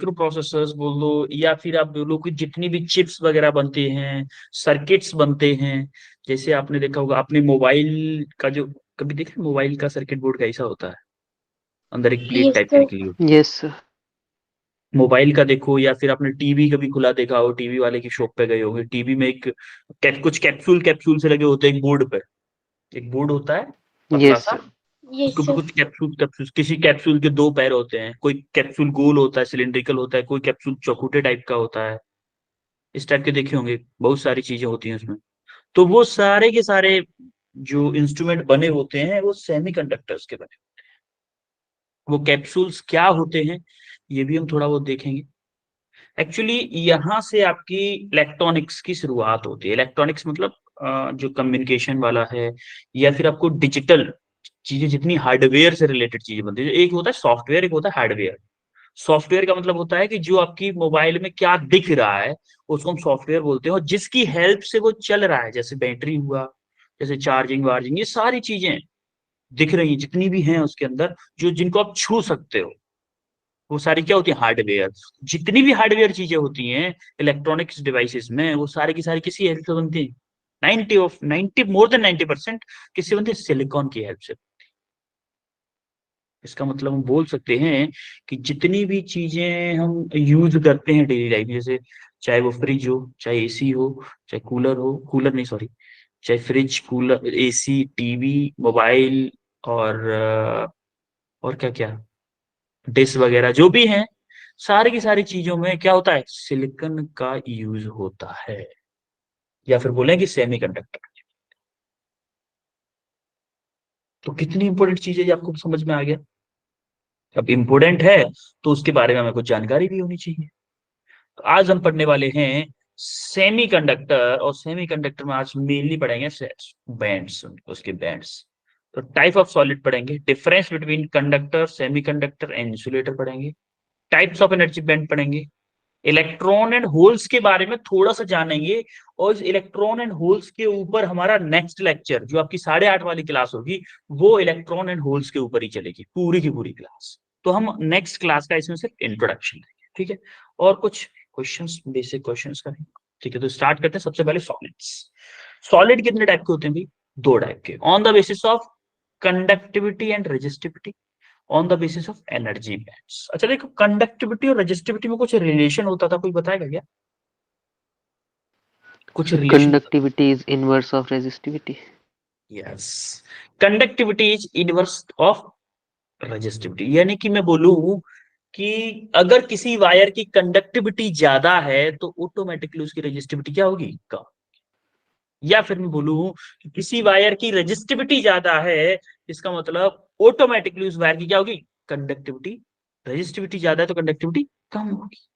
Micro processors बोल दो, या फिर आप बोलो कि जितनी भी चिप्स वगैरह बनते हैं, सर्किट्स बनते हैं। जैसे आपने देखा होगा, आपने मोबाइल का जो कभी देखा, मोबाइल का सर्किट बोर्ड कैसा होता है, अंदर एक प्लेट यस टाइप की सर। निकली होती यस सर। है। मोबाइल का देखो, या फिर आपने टीवी कभी खुला देखा हो, टीवी वाले की शॉप पे गए होंगे, टीवी में एक कुछ कैप्सूल कैप्सूल से लगे होते हैं एक बोर्ड पे। एक बोर्ड होता है पतला यस सा, सर। यस उसके ऊपर सर। कुछ कैप्सूल कैप्सूल, किसी कैप्सूल के दो पैर होते हैं, कोई कैप्सूल गोल होता है, सिलिंड्रिकल होता है, कोई कैप्सूल चौकुटे टाइप का होता है। इस टाइप के देखे होंगे, बहुत सारी चीजें होती हैं उसमें। तो वो सारे के सारे जो इंस्ट्रूमेंट बने होते हैं वो सेमीकंडक्टर्स के बने। वो कैप्सूल्स क्या होते हैं, ये भी हम थोड़ा बहुत देखेंगे। एक्चुअली यहाँ से आपकी इलेक्ट्रॉनिक्स की शुरुआत होती है। इलेक्ट्रॉनिक्स मतलब जो कम्युनिकेशन वाला है, या फिर आपको डिजिटल चीजें, जितनी हार्डवेयर से रिलेटेड चीजें बनती है। एक होता है सॉफ्टवेयर, एक होता है हार्डवेयर। सॉफ्टवेयर का मतलब होता है कि जो आपकी मोबाइल में क्या दिख रहा है, उसको हम सॉफ्टवेयर बोलते हैं, और जिसकी हेल्प से वो चल रहा है, जैसे बैटरी हुआ, जैसे चार्जिंग वार्जिंग, ये सारी चीजें दिख रही हैं जितनी भी हैं उसके अंदर, जो जिनको आप छू सकते हो, वो सारी क्या होती है, हार्डवेयर। जितनी भी हार्डवेयर चीजें होती हैं इलेक्ट्रॉनिक्स डिवाइसेस में, वो सारी की सारी किसी हेल्प से बनती है। 90 मोर देन 90% किससे बनती है, सिलिकॉन की हेल्प से। इसका मतलब हम बोल सकते हैं कि जितनी भी चीजें हम यूज करते हैं डेली लाइफ में, जैसे चाहे वो फ्रिज हो, चाहे एसी हो, चाहे कूलर हो, कूलर नहीं सॉरी, चाहे fridge, cooler, AC, TV, mobile, और क्या क्या, डिश वगैरह जो भी हैं, सारी की सारी चीजों में क्या होता है, सिलिकॉन का यूज होता है, या फिर बोलें कि सेमीकंडक्टर। तो कितनी इंपॉर्टेंट चीज है ये आपको समझ में आ गया। अब इंपॉर्टेंट है तो उसके बारे में हमें कुछ जानकारी भी होनी चाहिए। तो आज हम पढ़ने वाले हैं सेमीकंडक्टर, और सेमीकंडक्टर में आज मेनली पढ़ेंगे बैंड्स, उसके बैंड्स। तो टाइप ऑफ सॉलिड पढ़ेंगे, difference between conductor, semiconductor and insulator पढ़ेंगे, टाइप्स ऑफ एनर्जी बैंड पढ़ेंगे, इलेक्ट्रॉन एंड होल्स के बारे में थोड़ा सा जानेंगे। और इस इलेक्ट्रॉन एंड होल्स के ऊपर हमारा नेक्स्ट लेक्चर, जो आपकी 8:30 वाली क्लास होगी, वो इलेक्ट्रॉन एंड होल्स के ऊपर ही चलेगी, पूरी की पूरी क्लास। तो हम नेक्स्ट क्लास का इसमें सिर्फ इंट्रोडक्शन देंगे, ठीक है। और कुछ क्वेश्चंस, बेसिक क्वेश्चंस करेंगे, ठीक है। तो स्टार्ट करते हैं सबसे पहले सॉलिड्स। सॉलिड कितने टाइप के होते हैं भाई, दो टाइप के, on the basis of conductivity and resistivity, on the basis of energy bands. अच्छा देखो, कंडक्टिविटी और रेजिस्टिविटी में कुछ रिलेशन होता था, कोई बताएगा क्या, कुछ sir relation? Conductivity is inverse of resistivity. Yes, conductivity is inverse of resistivity. यानी कि मैं बोलूं कि अगर किसी वायर की कंडक्टिविटी ज्यादा है तो ऑटोमेटिकली उसकी रेजिस्टिविटी क्या होगी, कम। या फिर मैं बोलूं कि किसी वायर की रेजिस्टिविटी ज्यादा है, इसका मतलब ऑटोमेटिकली उस वायर की क्या होगी, कंडक्टिविटी। रेजिस्टिविटी ज्यादा है तो कंडक्टिविटी कम होगी।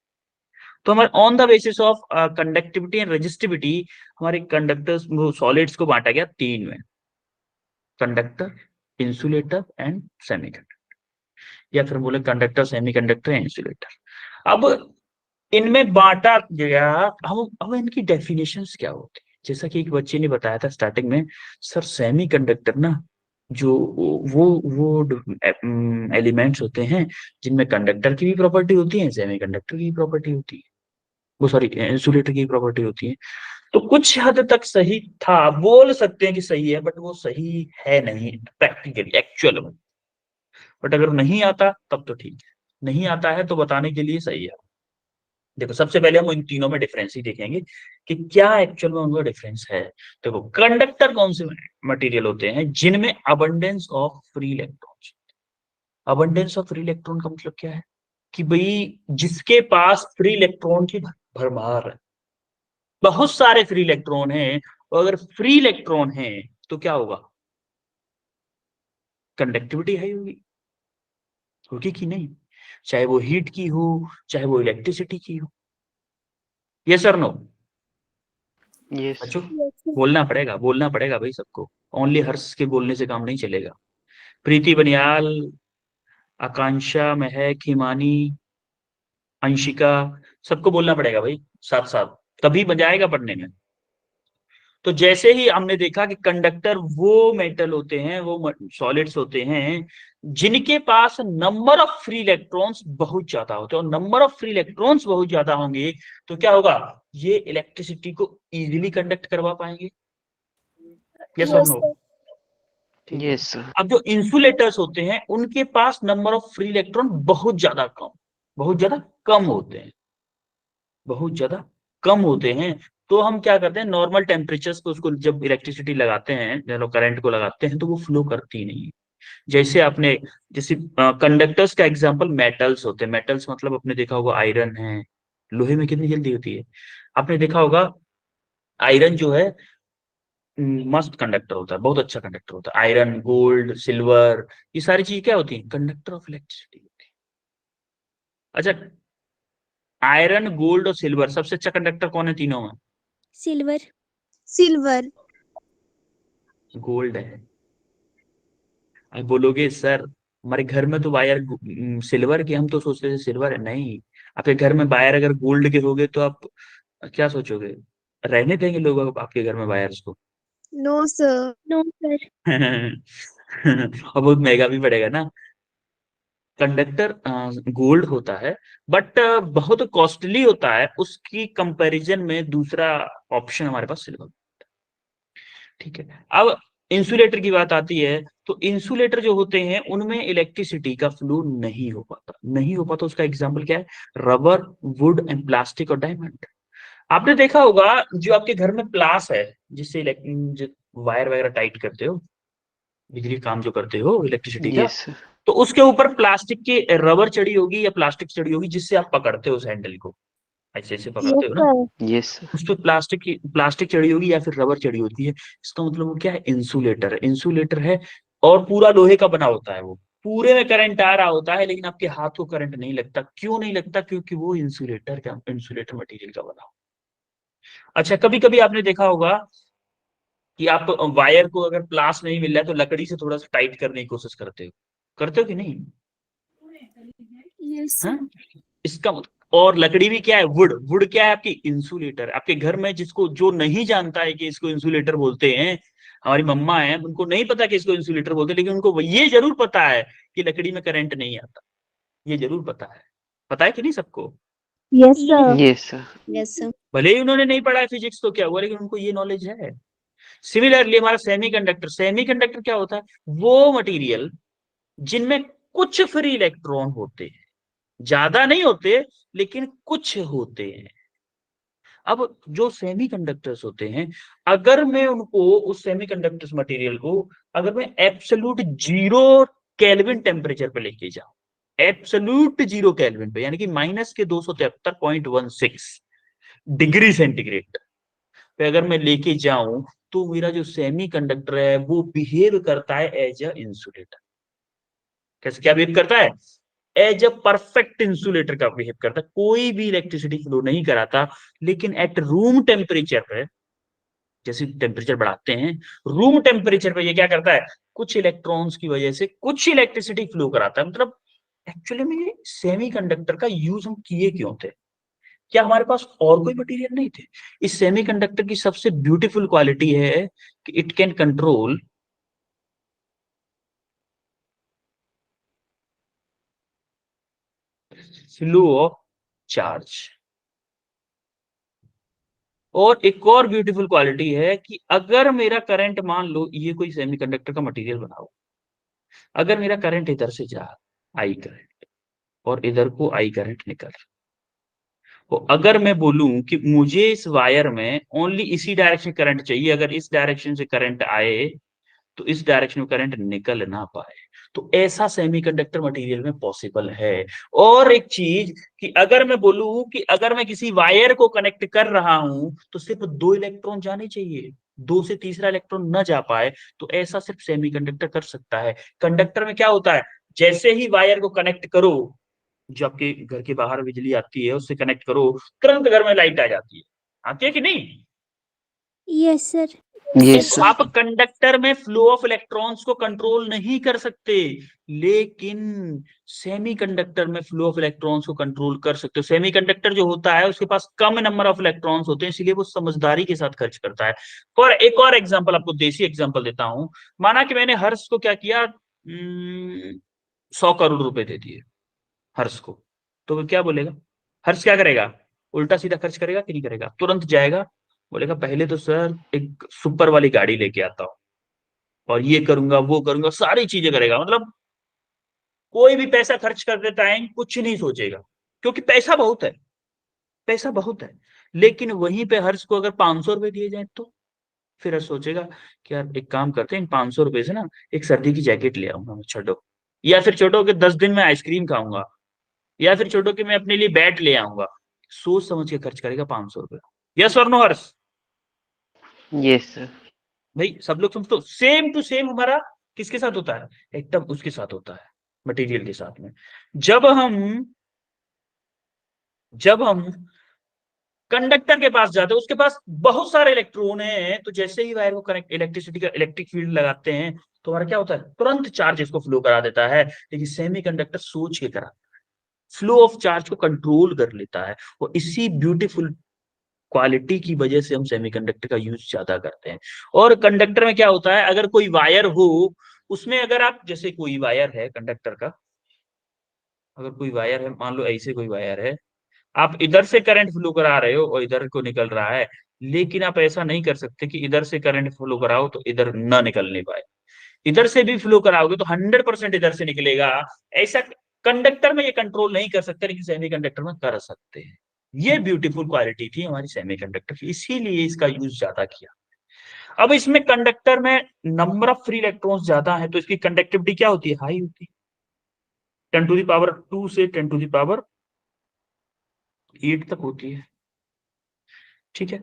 तो हमारे on the basis of conductivity and resistivity, हमारे कंडक्टर्स, सॉलिड्स को बांटा गया तीन में, कंडक्टर, इंसुलेटर एंड सेमीकंडक्टर। या फिर बोले कंडक्टर, सेमीकंडक्टर, इंसुलेटर। अब इनमें बांटा गया, हम इनकी डेफिनेशंस क्या होती है। जैसा कि एक बच्चे ने बताया था स्टार्टिंग में, सर सेमीकंडक्टर ना, जो वो एलिमेंट्स होते हैं जिनमें कंडक्टर की भी प्रॉपर्टी होती है, सेमीकंडक्टर की भी प्रॉपर्टी होती है, वो सॉरी इंसुलेटर की प्रॉपर्टी होती है। तो कुछ हद तक सही था, बोल सकते हैं कि सही है, बट वो सही है नहीं प्रैक्टिकली, एक्चुअल में। बट अगर नहीं आता तब तो ठीक है, नहीं आता है तो बताने के लिए सही है। देखो सबसे पहले हम इन तीनों में डिफरेंस ही देखेंगे कि क्या एक्चुअल में उनका डिफरेंस है। देखो, कंडक्टर कौन से मटेरियल होते हैं जिनमें abundance of free electron. Abundance of free electron का मतलब क्या है, कि भाई जिसके पास फ्री इलेक्ट्रॉन की भरमार है, बहुत सारे फ्री इलेक्ट्रॉन हैं। और अगर फ्री इलेक्ट्रॉन है तो क्या होगा, कंडक्टिविटी हाई होगी, होगी कि नहीं, चाहे वो हीट की हो, चाहे वो इलेक्ट्रिसिटी की हो। ये सर नो यस बच्चों, सर। Yes sir. बोलना पड़ेगा भाई सबको, ओनली हर्ष के बोलने से काम नहीं चलेगा। प्रीति बनियाल, आकांक्षा, महक, हिमानी, अंशिका, सबको बोलना पड़ेगा भाई साथ साथ, तभी मजा आएगा पढ़ने में। तो जैसे ही हमने देखा कि कंडक्टर वो मेटल होते हैं, वो सॉलिड्स होते हैं जिनके पास नंबर ऑफ फ्री इलेक्ट्रॉन्स बहुत ज्यादा होते हैं, और नंबर ऑफ फ्री इलेक्ट्रॉन्स बहुत ज्यादा होंगे तो क्या होगा, ये इलेक्ट्रिसिटी को इजीली कंडक्ट करवा पाएंगे। यस और Yes, नो? sir. ठीक है। Yes, sir. अब जो इंसुलेटर्स होते हैं उनके पास नंबर ऑफ फ्री इलेक्ट्रॉन बहुत ज्यादा कम होते हैं, बहुत ज्यादा कम होते हैं। तो हम क्या करते हैं, नॉर्मल टेम्परेचर्स पे उसको जब इलेक्ट्रिसिटी लगाते हैं, चलो करंट को लगाते हैं, तो वो फ्लो करती नहीं है। जैसे आपने, जैसे कंडक्टर्स का एग्जांपल मेटल्स होते हैं। मेटल्स मतलब आपने देखा होगा आयरन है, लोहे में कितनी जल्दी होती है। आपने देखा होगा आयरन जो है मस्त कंडक्टर होता है, बहुत अच्छा कंडक्टर होता है। आयरन, गोल्ड, सिल्वर, ये सारी चीज क्या होती है, कंडक्टर ऑफ इलेक्ट्रिसिटी होती है। अच्छा, आयरन, गोल्ड और सिल्वर, सबसे अच्छा कंडक्टर कौन है तीनों में? Silver. Silver. गोल्ड है। अब बोलोगे सर हमारे घर में तो वायर सिल्वर के, हम तो सोचते थे सिल्वर है। नहीं, आपके घर में वायर अगर गोल्ड के होगे तो आप क्या सोचोगे, रहने देंगे लोग आपके घर में वायर्स को? No, sir. No, sir. और बहुत महंगा भी पड़ेगा ना। कंडक्टर गोल्ड होता है, बट बहुत कॉस्टली होता है, उसकी कंपैरिजन में दूसरा ऑप्शन हमारे पास सिल्वर। ठीक है। अब इंसुलेटर की बात आती है, तो इंसुलेटर जो होते हैं उनमें इलेक्ट्रिसिटी का फ्लो नहीं हो पाता। उसका एग्जांपल क्या है, रबर, वुड एंड प्लास्टिक और डायमंड। आपने देखा होगा जो आपके घर में प्लास है, जिससे वायर वगैरह टाइट करते हो, बिजली काम जो करते हो इलेक्ट्रिसिटी का, Yes, sir. तो उसके ऊपर प्लास्टिक की रबर चढ़ी होगी या प्लास्टिक चढ़ी होगी, जिससे आप पकड़ते हो उस हैंडल को, ऐसे ऐसे पकड़ते Yes, हो ना। sir. Yes, sir. उस पे प्लास्टिक चढ़ी होगी या फिर रबर चढ़ी होती है। इसका मतलब वो क्या है, इंसुलेटर है। और पूरा लोहे का बना होता है, वो पूरे में करंट आ रहा होता है, लेकिन आपके हाथ को करंट नहीं लगता। क्यों नहीं लगता? क्योंकि वो इंसुलेटर मटेरियल का बना हो। अच्छा, कभी कभी आपने देखा होगा कि आप वायर को अगर प्लास नहीं मिल रहा है तो लकड़ी से थोड़ा सा टाइट करने की कोशिश करते हो कि नहीं? Yes, हाँ, sir. इसका मतलब, और लकड़ी भी क्या है, वुड क्या है, आपकी इंसुलेटर। आपके घर में जिसको जो नहीं जानता है कि इसको इंसुलेटर बोलते हैं, हमारी मम्मा है, उनको नहीं पता कि इसको इंसुलेटर बोलते हैं, लेकिन उनको ये जरूर पता है कि लकड़ी में करंट नहीं आता। ये जरूर पता है कि नहीं सबको? Yes, sir. Yes, sir. Yes, sir. भले ही उन्होंने नहीं पढ़ा है फिजिक्स तो क्या हुआ, लेकिन उनको ये नॉलेज है। सिमिलरली हमारा सेमीकंडक्टर क्या होता है, वो मटेरियल जिनमें कुछ फ्री इलेक्ट्रॉन होते हैं, ज्यादा नहीं होते लेकिन कुछ होते हैं। अब जो सेमीकंडक्टर्स होते हैं, अगर मैं उनको, उस सेमीकंडक्टर्स मटेरियल को अगर मैं एब्सोल्यूट जीरो केल्विन टेम्परेचर पे लेके जाऊं, एब्सोल्यूट जीरो केल्विन पे, यानी कि -273.16 डिग्री सेंटीग्रेड पे अगर मैं लेके जाऊं, तो मेरा जो सेमीकंडक्टर है वो बिहेव करता है एज अ इंसुलेटर। कैसे क्या बिहेव करता है? एज अ परफेक्ट इंसुलेटर का बिहेव करता है। कोई भी इलेक्ट्रिसिटी फ्लो नहीं कराता, लेकिन एट रूम टेम्परेचर पे, जैसे टेम्परेचर बढ़ाते हैं, रूम टेम्परेचर पे ये क्या करता है, कुछ इलेक्ट्रॉन्स की वजह से कुछ इलेक्ट्रिसिटी फ्लो कराता है। मतलब एक्चुअली में सेमीकंडक्टर का यूज हम किए क्यों थे? क्या हमारे पास और कोई मटेरियल नहीं थे? इस सेमीकंडक्टर की सबसे ब्यूटीफुल क्वालिटी है कि it can control flow of charge. और एक और ब्यूटीफुल क्वालिटी है कि अगर मेरा करंट, मान लो ये कोई सेमीकंडक्टर का मटेरियल बना हो, अगर मेरा करंट इधर से जा, आई करंट, और इधर को आई करंट निकल, तो अगर मैं बोलूं कि मुझे इस वायर में ओनली इसी डायरेक्शन करंट चाहिए, अगर इस डायरेक्शन से करंट आए तो इस डायरेक्शन में करंट निकल ना पाए, तो ऐसा सेमीकंडक्टर मटेरियल में पॉसिबल है। और एक चीज, कि अगर मैं बोलूं कि अगर मैं किसी वायर को कनेक्ट कर रहा हूं तो सिर्फ 2 इलेक्ट्रॉन जाने चाहिए, 2 से तीसरा इलेक्ट्रॉन न जा पाए, तो ऐसा सिर्फ सेमीकंडक्टर कर सकता है। कंडक्टर में क्या होता है, जैसे ही वायर को कनेक्ट करो, जो आपके घर के बाहर बिजली आती है उससे कनेक्ट करो, तुरंत घर में लाइट आ जाती है। आती है कि नहीं? Yes, sir. Yes, तो sir. आप कंडक्टर में फ्लो ऑफ इलेक्ट्रॉन्स को कंट्रोल नहीं कर सकते, लेकिन सेमीकंडक्टर में फ्लो ऑफ इलेक्ट्रॉन्स को कंट्रोल कर सकते हो। सेमीकंडक्टर जो होता है उसके पास कम नंबर ऑफ इलेक्ट्रॉन्स होते हैं, इसलिए वो समझदारी के साथ खर्च करता है। और एक और एग्जांपल, आपको देसी एग्जांपल देता हूं। माना कि मैंने हर्ष को क्या किया, 100 करोड़ रुपए दे दिए हर्ष को, तो वो क्या बोलेगा? हर्ष क्या करेगा? उल्टा सीधा खर्च करेगा कि नहीं करेगा? तुरंत जाएगा, बोलेगा पहले तो सर एक सुपर वाली गाड़ी लेके आता हूं, और ये करूंगा वो करूंगा, सारी चीजें करेगा। मतलब कोई भी पैसा खर्च करते टाइम कुछ नहीं सोचेगा, क्योंकि पैसा बहुत है, पैसा बहुत है। लेकिन वहीं पे हर्ष को अगर 500 रुपए दिए जाए तो फिर हर्ष सोचेगा कि यार एक काम करते हैं, इन 500 रुपए से ना एक सर्दी की जैकेट ले आऊंगा मैं, छोटो, या फिर छोटो कि 10 दिन में आइसक्रीम खाऊंगा, या फिर छोटो कि मैं अपने लिए बैट ले आऊंगा। सोच समझ के खर्च करेगा 500 रुपए। यस और नो हर्ष? Yes, sir. भाई सब लोग समझो, सेम टू सेम हमारा किसके साथ होता है? एकदम उसके साथ होता है, मटेरियल के साथ में। जब हम जब हम कंडक्टर के पास जाते हैं, उसके पास बहुत सारे इलेक्ट्रॉन हैं, तो जैसे ही वायर को कनेक्ट, इलेक्ट्रिसिटी का इलेक्ट्रिक फील्ड लगाते हैं, तो हमारा क्या होता है? तुरंत चार्ज इसको फ्लो करा देता है। लेकिन सेमीकंडक्टर सोच के करा, फ्लो ऑफ चार्ज को कंट्रोल कर लेता है। और इसी ब्यूटीफुल क्वालिटी की वजह से हम सेमीकंडक्टर का यूज ज्यादा करते हैं। और कंडक्टर में क्या होता है, अगर कोई वायर हो, उसमें अगर आप, जैसे कोई वायर है कंडक्टर का, अगर कोई वायर है, मान लो ऐसे कोई वायर है, आप इधर से करंट फ्लो करा रहे हो और इधर को निकल रहा है, लेकिन आप ऐसा नहीं कर सकते कि इधर से करंट फ्लो कराओ तो इधर ना निकलने पाए। इधर से भी फ्लो कराओगे तो 100% इधर से निकलेगा। ऐसा कंडक्टर में ये कंट्रोल नहीं कर सकते, लेकिन सेमीकंडक्टर में कर सकते हैं। ये ब्यूटीफुल क्वालिटी थी हमारी सेमीकंडक्टर की, इसीलिए इसका यूज ज्यादा किया। अब इसमें कंडक्टर में नंबर ऑफ फ्री इलेक्ट्रॉन्स ज्यादा है, तो इसकी कंडक्टिविटी क्या होती है? हाई होती है। 10⁻² से 10⁻8 तक होती है। ठीक है।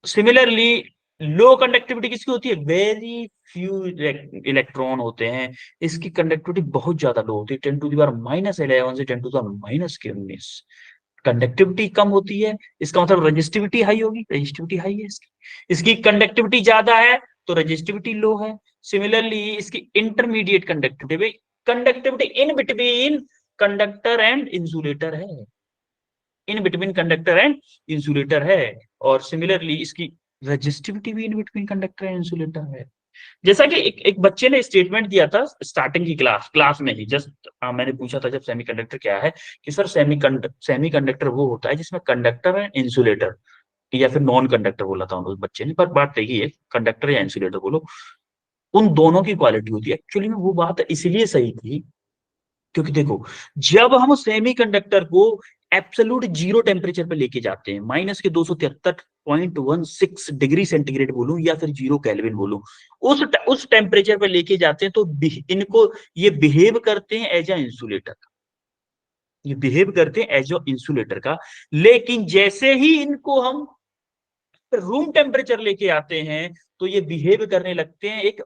सिमिलरली लो कंडक्टिविटी किसकी होती है? वेरी फ्यू इलेक्ट्रॉन होते हैं, इसकी कंडक्टिविटी बहुत ज्यादा लो होती है, 10⁻11 से 10⁻19। कंडक्टिविटी कम होती है, इसका मतलब रजिस्टिविटी हाई होगी, रजिस्टिविटी हाई है इसकी। इसकी कंडक्टिविटी ज्यादा है तो रजिस्टिविटी लो है। सिमिलरली इसकी intermediate conductivity, conductivity in between conductor and insulator है, in between conductor and insulator है। और सिमिलरली इसकी रजिस्टिविटी भी in between conductor and insulator है। जैसा कि एक बच्चे ने स्टेटमेंट दिया था स्टार्टिंग की क्लास में ही, जस्ट मैंने पूछा था जब सेमीकंडक्टर क्या है, कि सर सेमीकंडक्टर वो होता है जिसमें कंडक्टर एंड इंसुलेटर, या फिर नॉन कंडक्टर बोला था उस बच्चे ने, पर बात यही है, कंडक्टर या इंसुलेटर बोलो, उन दोनों की क्वालिटी होती है। एक्चुअली में वो बात इसलिए सही थी क्योंकि देखो, जब हम सेमीकंडक्टर को एब्सोल्यूट जीरो टेम्परेचर पे लेके जाते हैं, माइनस के 273.16 डिग्री सेंटीग्रेड बोलूं या फिर 0 केल्विन बोलूं, उस टेम्परेचर पे लेके जाते हैं, तो इनको ये बिहेव करते हैं एज अ इंसुलेटर, ये बिहेव करते हैं एज अ इंसुलेटर का। लेकिन जैसे ही इनको हम रूम टेम्परेचर लेके आते हैं, तो ये बिहेव करने लगते हैं एक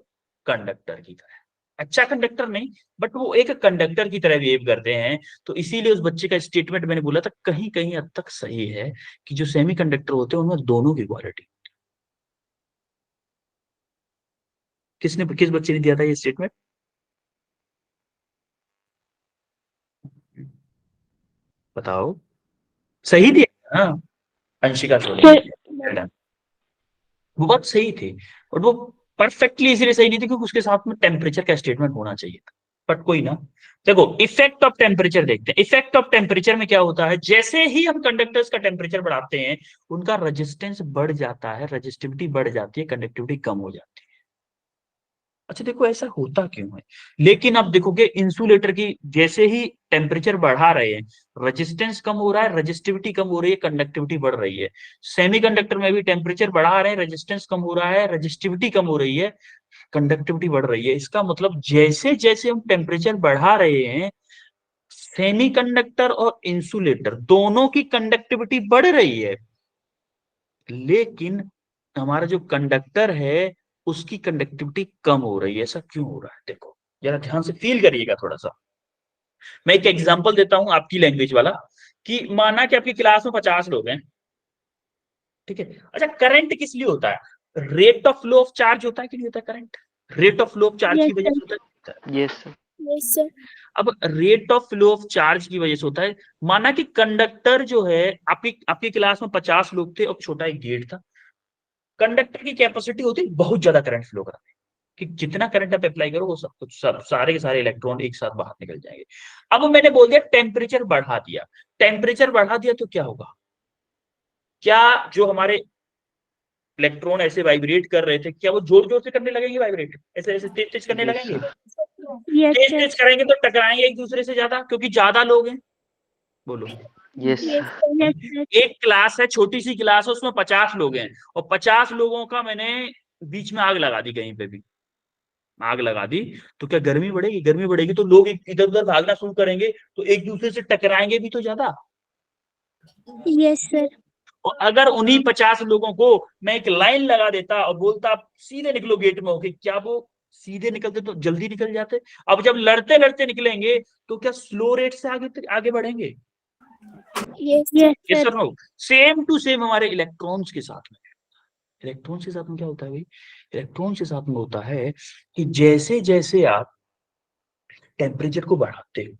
कंडक्टर की तरह। अच्छा कंडक्टर नहीं, बट वो एक कंडक्टर की तरह बिहेव करते हैं। तो इसीलिए उस बच्चे का स्टेटमेंट मैंने बोला था कहीं कहीं हद तक सही है, कि जो सेमी कंडक्टर होते हैं उनमें दोनों की क्वालिटी। किस बच्चे ने दिया था ये स्टेटमेंट? बताओ। सही दिया हाँ, अंशिका सोनी। वो बात सही थी, और वो परफेक्टली इसलिए सही नहीं थी क्योंकि उसके साथ में टेम्परेचर का स्टेटमेंट होना चाहिए था। बट कोई ना, देखो इफेक्ट ऑफ टेम्परेचर देखते हैं। इफेक्ट ऑफ टेम्परेचर में क्या होता है, जैसे ही हम कंडक्टर्स का टेम्परेचर बढ़ाते हैं, उनका रेजिस्टेंस बढ़ जाता है, रजिस्टिविटी बढ़ जाती है, कंडक्टिविटी कम हो जाती है। अच्छा देखो ऐसा होता क्यों है? लेकिन आप देखोगे इंसुलेटर की, जैसे ही टेम्परेचर बढ़ा रहे हैं, रेजिस्टेंस कम हो रहा है, रजिस्टिविटी कम हो रही है, कंडक्टिविटी बढ़ रही है। सेमीकंडक्टर में भी टेम्परेचर बढ़ा रहे हैं, रेजिस्टेंस कम हो रहा है, रजिस्टिविटी कम हो रही है, कंडक्टिविटी बढ़ रही है। इसका मतलब जैसे जैसे हम टेम्परेचर बढ़ा रहे हैं, सेमीकंडक्टर और इंसुलेटर दोनों की कंडक्टिविटी बढ़ रही है, लेकिन हमारा जो कंडक्टर है उसकी कंडक्टिविटी कम हो रही है। ऐसा क्यों हो रहा है? देखो जरा ध्यान से फील करिएगा थोड़ा सा। मैं एक एग्जांपल देता हूं आपकी लैंग्वेज वाला, कि माना कि आपकी क्लास में 50 लोग हैं, ठीक है। अच्छा करंट किस लिए होता है? Rate of flow of charge होता है कि नहीं होता? Current rate of flow of charge की वजह से होता है। Yes, sir. Yes, sir. अब rate of flow of charge की वजह से होता है। माना कि कंडक्टर जो है, आपकी आपकी क्लास में 50 लोग थे और छोटा एक गेट था, कंडक्टर की कैपेसिटी होती है बहुत ज्यादा करंट फ्लो कराने, कि जितना करंट आप अप्लाई करो वो सब कुछ सब सारे के सारे इलेक्ट्रॉन एक साथ बाहर निकल जाएंगे। अब मैंने बोल दिया टेम्परेचर बढ़ा दिया, टेम्परेचर बढ़ा दिया तो क्या होगा? क्या जो हमारे इलेक्ट्रॉन ऐसे वाइब्रेट कर रहे थे, क्या वो जोर जोर से करने लगेंगे वाइब्रेट, ऐसे ऐसे तेज तेज करने Yes, लगेंगे? sir. Yes, तेज sir. तेज करेंगे तो टकराएंगे एक दूसरे से ज्यादा, क्योंकि ज्यादा लोग हैं। बोलो। Yes, Yes, sir. sir. Yes, sir. एक क्लास है, छोटी सी क्लास है, उसमें 50 लोग हैं, और 50 लोगों का मैंने बीच में आग लगा दी, कहीं पे भी आग लगा दी, तो क्या गर्मी बढ़ेगी? गर्मी बढ़ेगी तो लोग इधर उधर भागना शुरू करेंगे, तो एक दूसरे से टकराएंगे भी तो ज्यादा। Yes, sir. और अगर उन्हीं 50 लोगों को मैं एक लाइन लगा देता और बोलता आप सीधे निकलो गेट में होके, क्या वो सीधे निकलते तो जल्दी निकल जाते? अब जब लड़ते लड़ते निकलेंगे तो क्या स्लो रेट से आगे आगे बढ़ेंगे? Yes, yes, yes sir. और नो? सेम टू सेम हमारे इलेक्ट्रॉन्स के साथ में, इलेक्ट्रॉन्स के साथ में क्या होता है भाई? इलेक्ट्रॉन्स के साथ में होता है कि जैसे जैसे आप टेम्परेचर को बढ़ाते हो,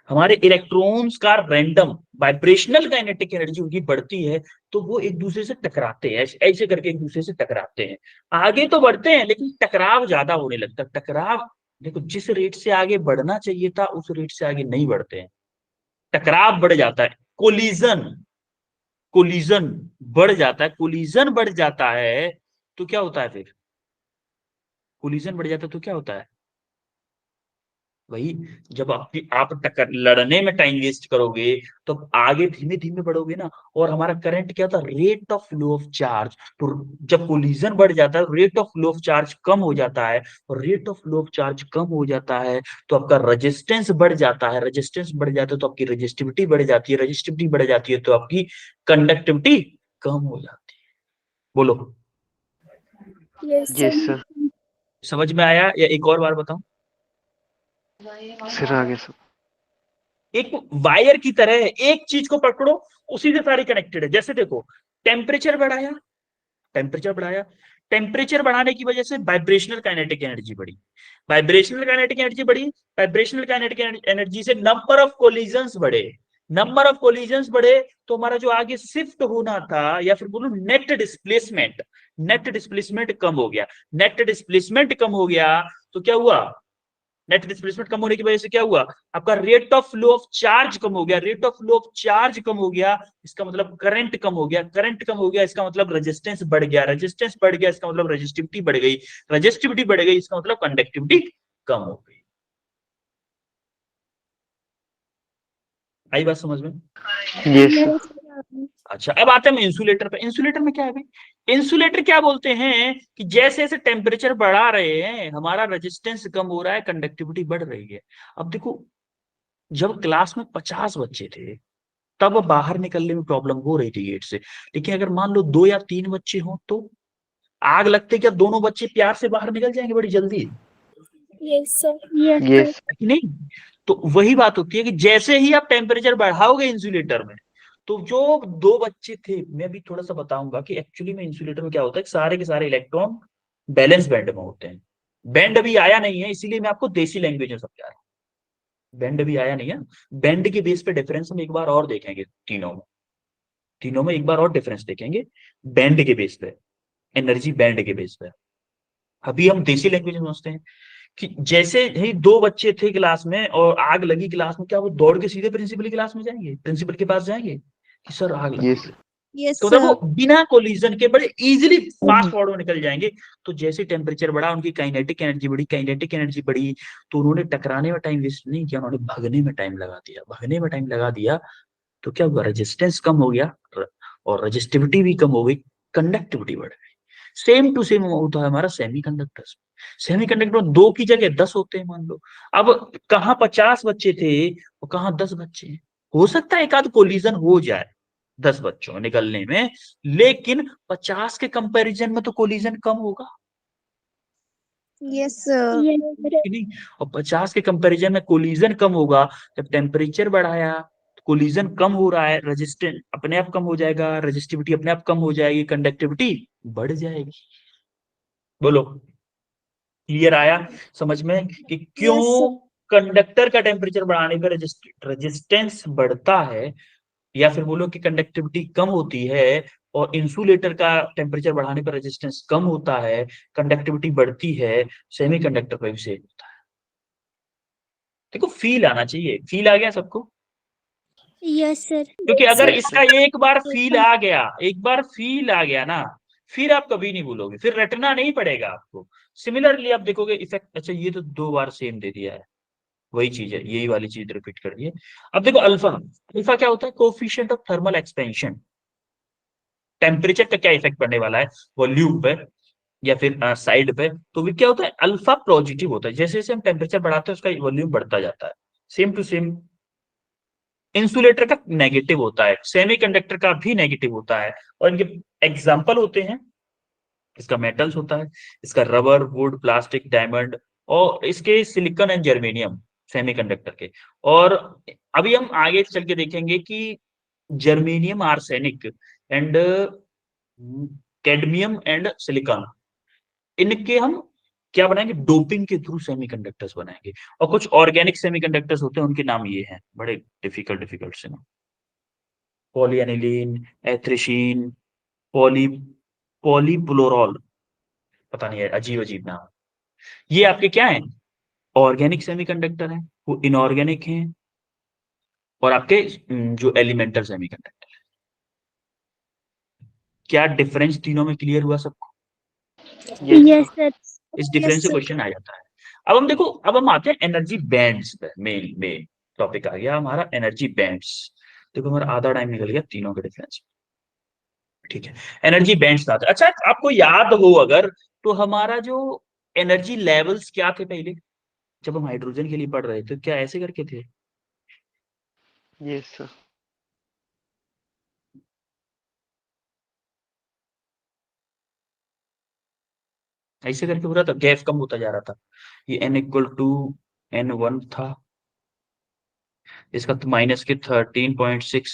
हमारे इलेक्ट्रॉन्स का रैंडम वाइब्रेशनल काइनेटिक एनर्जी उनकी बढ़ती है, तो वो एक दूसरे से टकराते हैं, ऐसे करके एक दूसरे से टकराते हैं। आगे तो बढ़ते हैं लेकिन टकराव ज्यादा होने लगता है। टकराव देखो, जिस रेट से आगे बढ़ना चाहिए था उस रेट से आगे नहीं बढ़ते हैं, टकराव बढ़ जाता है। कोलिजन, कोलिजन बढ़ जाता है, कोलिजन बढ़ जाता है तो क्या होता है फिर? कोलिजन बढ़ जाता है तो क्या होता है? वही, जब आप टक्कर लड़ने में टाइम वेस्ट करोगे तो आगे धीमे धीमे बढ़ोगे ना। और हमारा करंट क्या था? Rate of flow of charge. तो जब कोलिजन बढ़ जाता है rate of flow of charge कम हो जाता है, और rate of flow of charge कम हो जाता है तो आपका रेजिस्टेंस बढ़ जाता है, रेजिस्टेंस बढ़ जाता है तो आपकी रेजिस्टिविटी बढ़ जाती है, रेजिस्टिविटी बढ़ जाती है तो आपकी कंडक्टिविटी कम हो जाती है। बोलो। Yes, sir. Yes, sir. समझ में आया या एक और बार बताऊं? Sir, आगे sir. एक वायर की तरह है, एक चीज को पकड़ो उसी से सारी कनेक्टेड है। जैसे देखो, टेम्परेचर बढ़ाया, टेम्परेचर बढ़ाया, टेम्परेचर बढ़ाने की वजह से वाइब्रेशनल काइनेटिक एनर्जी बढ़ी, वाइब्रेशनल काइनेटिक एनर्जी बढ़ी, वाइब्रेशनल काइनेटिक एनर्जी से नंबर ऑफ कोलिजन्स बढ़े, नंबर ऑफ कोलिजन्स बढ़े तो हमारा जो आगे शिफ्ट होना था, या फिर बोलो नेट डिस्प्लेसमेंट, नेट डिस्प्लेसमेंट कम हो गया। नेट डिस्प्लेसमेंट कम हो गया तो क्या हुआ? नेट डिस्प्लेसमेंट कम होने की वजह से क्या हुआ? आपका rate of flow of charge कम हो गया, rate of flow of charge कम हो गया, इसका मतलब करंट कम हो गया, करंट कम हो गया इसका मतलब रेजिस्टेंस बढ़ गया, रेजिस्टेंस बढ़ गया इसका मतलब रेजिस्टिविटी बढ़ गई, रेजिस्टिविटी बढ़ गई इसका मतलब कंडक्टिविटी कम हो गई। आई बात समझ में? Yes, sir. Yes, sir. अच्छा, अब आते हैं इंसुलेटर पे। इंसुलेटर में क्या है भाई? इंसुलेटर क्या बोलते हैं कि जैसे जैसे टेम्परेचर बढ़ा रहे हैं हमारा रेजिस्टेंस कम हो रहा है, कंडक्टिविटी बढ़ रही है। अब देखो, जब क्लास में 50 बच्चे थे तब बाहर निकलने में प्रॉब्लम हो रही थी गेट से, लेकिन अगर मान लो 2 या 3 बच्चे हों तो आग लगते क्या दोनों बच्चे प्यार से बाहर निकल जाएंगे बड़ी जल्दी? Yes, sir. Yes, sir. Yes. है कि नहीं? तो वही बात होती है कि जैसे ही आप टेम्परेचर बढ़ाओगे इंसुलेटर में, तो जो 2 बच्चे थे, मैं भी थोड़ा सा बताऊंगा कि एक्चुअली में इंसुलेटर में क्या होता है, सारे के सारे इलेक्ट्रॉन बैलेंस बैंड में होते हैं। बैंड अभी आया नहीं है, इसीलिए मैं आपको देसी लैंग्वेज में समझा रहा हूँ। बैंड अभी आया नहीं है, बैंड के बेस पे डिफरेंस हम एक बार और देखेंगे, तीनों में एक बार और डिफरेंस देखेंगे बैंड के बेस पे, एनर्जी बैंड के बेस पे। अभी हम देसी लैंग्वेज में समझते हैं कि जैसे ही 2 बच्चे थे क्लास में और आग लगी क्लास में, क्या वो दौड़ के सीधे प्रिंसिपल की क्लास में जाएंगे, प्रिंसिपल के पास जाएंगे कि सर आग लग Yes. गई? Yes, तो वो sir. बिना कोलिजन के बड़े इजीली फास्ट फॉरवर्ड निकल जाएंगे। तो जैसे टेम्परेचर बढ़ा उनकी काइनेटिक एनर्जी बढ़ी, काइनेटिक एनर्जी बढ़ी तो उन्होंने टकराने में टाइम वेस्ट नहीं किया, उन्होंने भागने में टाइम लगा दिया, भागने में टाइम लगा दिया तो क्या हुआ? रेजिस्टेंस कम हो गया और रेजिस्टिविटी भी कम हो गई, कंडक्टिविटी बढ़ गई। सेम टू सेम होता है हमारा सेमीकंडक्टर्स। सेमीकंडक्टर में 2 की जगह 10 होते हैं मान लो। अब कहाँ 50 बच्चे थे और कहाँ 10 बच्चे हैं, हो सकता है एक आध कोलिजन हो जाए 10 बच्चों निकलने में, लेकिन 50 के कंपैरिजन में तो कोलिजन कम होगा Yes, sir. Yes, sir. कि नहीं? और 50 के कंपैरिजन में कोलिजन कम होगा। जब टेम्परेचर बढ़ाया कोलिजन कम हो रहा है, रेजिस्टेंस अपने आप कम हो जाएगा, रेजिस्टिविटी अपने आप कम हो जाएगी, कंडक्टिविटी बढ़ जाएगी। बोलो, क्लियर आया समझ में कि क्यों Yes, sir. कंडक्टर का टेम्परेचर बढ़ाने पर रेजिस्टेंस बढ़ता है, या फिर बोलो कि कंडक्टिविटी कम होती है और इंसुलेटर का टेम्परेचर बढ़ाने पर रेजिस्टेंस कम होता है, कंडक्टिविटी बढ़ती है, सेमीकंडक्टर पर भी सेम होता है। देखो फील आना चाहिए, फील आ गया सबको? Yes sir. क्योंकि अगर Yes, इसका sir. एक बार फील आ गया, एक बार फील आ गया ना, फिर आप कभी नहीं भूलोगे, फिर रटना नहीं पड़ेगा आपको। सिमिलरली आप देखोगे इफेक्ट, अच्छा ये तो 2 बार सेम दे दिया है, वही चीज है, यही वाली चीज रिपीट कर दी है। अब देखो अल्फा, अल्फा क्या होता है? Coefficient of thermal expansion. Temperature का क्या इफेक्ट पड़ने वाला है वॉल्यूम पे या फिर साइड पे, तो भी क्या होता है? अल्फा पॉजिटिव होता है, जैसे जैसे हम टेम्परेचर बढ़ाते हैं उसका वॉल्यूम बढ़ता जाता है। सेम टू सेम इंसुलेटर का नेगेटिव होता है, सेमीकंडक्टर का भी नेगेटिव होता है, और इनके एग्जाम्पल होते हैं, इसका मेटल्स होता है, इसका रबर, वुड, प्लास्टिक, डायमंड, और इसके सिलिकॉन एंड जर्मेनियम सेमीकंडक्टर के। और अभी हम आगे चल के देखेंगे कि germanium, arsenic and cadmium and silicon, इनके हम क्या बनाएंगे? डोपिंग के थ्रू सेमीकंडक्टर्स बनाएंगे। और कुछ ऑर्गेनिक सेमीकंडक्टर्स होते हैं, उनके नाम ये हैं, बड़े डिफिकल्ट डिफिकल्ट से नाम, पॉलीएनिलीन, एथ्रिशीन, पॉली पॉलीफ्लोरोल, पता नहीं है, अजीब अजीब नाम। ये आपके क्या है? ऑर्गेनिक सेमीकंडक्टर है, वो इनऑर्गेनिक हैं, और आपके जो एलिमेंटल सेमीकंडक्टर। क्या डिफरेंस तीनों में क्लियर हुआ सबको? Yes, yes sir. सर। इस डिफरेंस से क्वेश्चन आ जाता है। अब हम देखो, अब हम आते हैं एनर्जी बैंड्स पे। मेन मेन टॉपिक आ गया हमारा एनर्जी बैंड्स। देखो हमारा आधा टाइम निकल गया तीनों के डिफरेंस। ठीक है, एनर्जी बैंड्स था। अच्छा आपको याद हो अगर, तो हमारा जो एनर्जी लेवल्स क्या थे पहले, जब हम हाइड्रोजन के लिए पढ़ रहे थे, क्या ऐसे करके थे? Yes, sir. ऐसे करके हो रहा था, गैस कम होता जा रहा था। ये n=n1 था, इसका तो -13.6,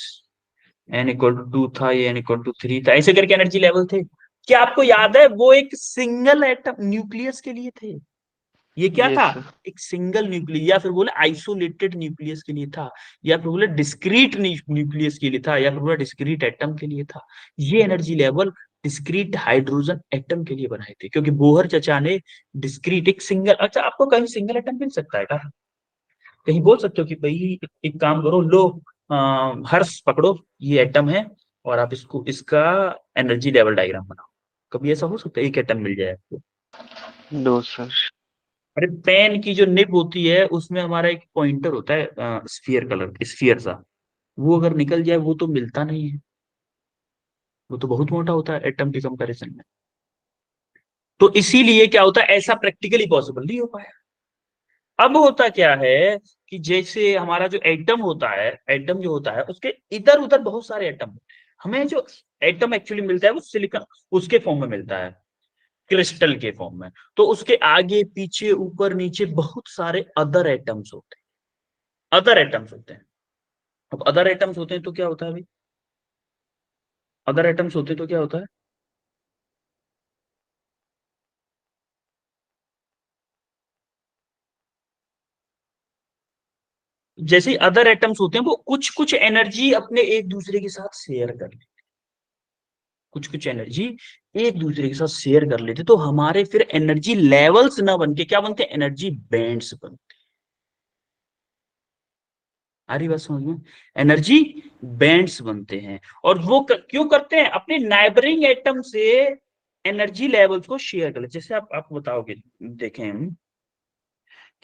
n=2 था, ये n=3 था, ऐसे करके एनर्जी लेवल थे। क्या आपको याद है? वो एक सिंगल एटम न्यूक्लियस के लिए थे। ये क्या था? Yes, sir. एक सिंगल न्यूक्लियस, या फिर बोले आइसोलेटेड न्यूक्लियस के लिए था, या फिर बोले डिस्क्रीट न्यूक्लियस के लिए था, या फिर बोले डिस्क्रीट एटम के लिए था। ये energy level discrete hydrogen atom के लिए बनाए थे, क्योंकि बोहर चचा ने डिस्क्रीट एक सिंगल, अच्छा आपको कहीं सिंगल एटम मिल सकता है क्या? कहीं बोल सकते हो कि भाई एक काम करो, लो हर्ष पकड़ो, ये एटम है, और आप इसको, इसका एनर्जी लेवल डायग्राम बनाओ। कभी ऐसा हो सकता है एक एटम मिल जाए आपको? No, sir. अरे पेन की जो निब होती है उसमें हमारा एक पॉइंटर होता है, स्फीयर कलर, स्फीयर सा, वो अगर निकल जाए वो तो मिलता नहीं है, वो तो बहुत मोटा होता है एटम के कंपैरिजन में। तो इसीलिए क्या होता है, ऐसा प्रैक्टिकली पॉसिबल नहीं हो पाया। अब होता क्या है कि जैसे हमारा जो एटम होता है, एटम जो होता है उसके इधर उधर बहुत सारे एटम होते हैं। हमें जो एटम एक्चुअली मिलता है वो सिलिकॉन उसके फॉर्म में मिलता है, क्रिस्टल के फॉर्म में। तो उसके आगे पीछे ऊपर नीचे बहुत सारे अदर एटम्स होते हैं, अदर एटम्स होते हैं। अब अदर एटम्स होते हैं तो क्या होता है भाई? अदर एटम्स होते हैं तो क्या होता है? जैसे अदर एटम्स होते हैं वो कुछ कुछ एनर्जी अपने एक दूसरे के साथ शेयर कर लेते, कुछ कुछ एनर्जी एक दूसरे के साथ शेयर कर लेते, तो हमारे फिर एनर्जी लेवल्स ना बन के क्या बनते हैं? एनर्जी बैंड्स बनते हैं। आ रही बात समझ में? एनर्जी बैंड्स बनते हैं। और वो क्यों करते हैं? अपने नाइबरिंग एटम से एनर्जी लेवल्स को शेयर कर ले। जैसे आप बताओगे, देखें हम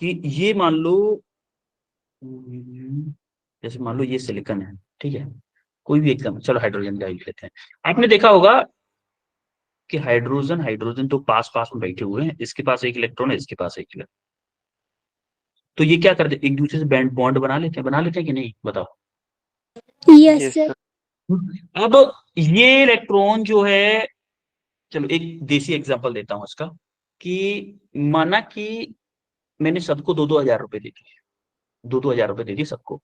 कि ये मान लो, जैसे मान लो ये सिलिकॉन है, ठीक है, कोई भी एकदम, चलो हाइड्रोजन का ही लेते हैं। आपने देखा होगा कि हाइड्रोजन हाइड्रोजन तो पास पास में बैठे हुए हैं, इसके पास एक इलेक्ट्रॉन है, इसके पास एक इलेक्ट्रॉन, तो ये क्या करते हैं? एक दूसरे से बैंड बॉन्ड बना लेते हैं कि नहीं, बताओ? Yes Yes, sir. sir. अब ये इलेक्ट्रॉन जो है, चलो एक देसी एग्जांपल देता हूं इसका, कि माना कि मैंने सबको 2-2 हजार रुपए दे दिए, 2-2 हजार रुपए दे दिए सबको,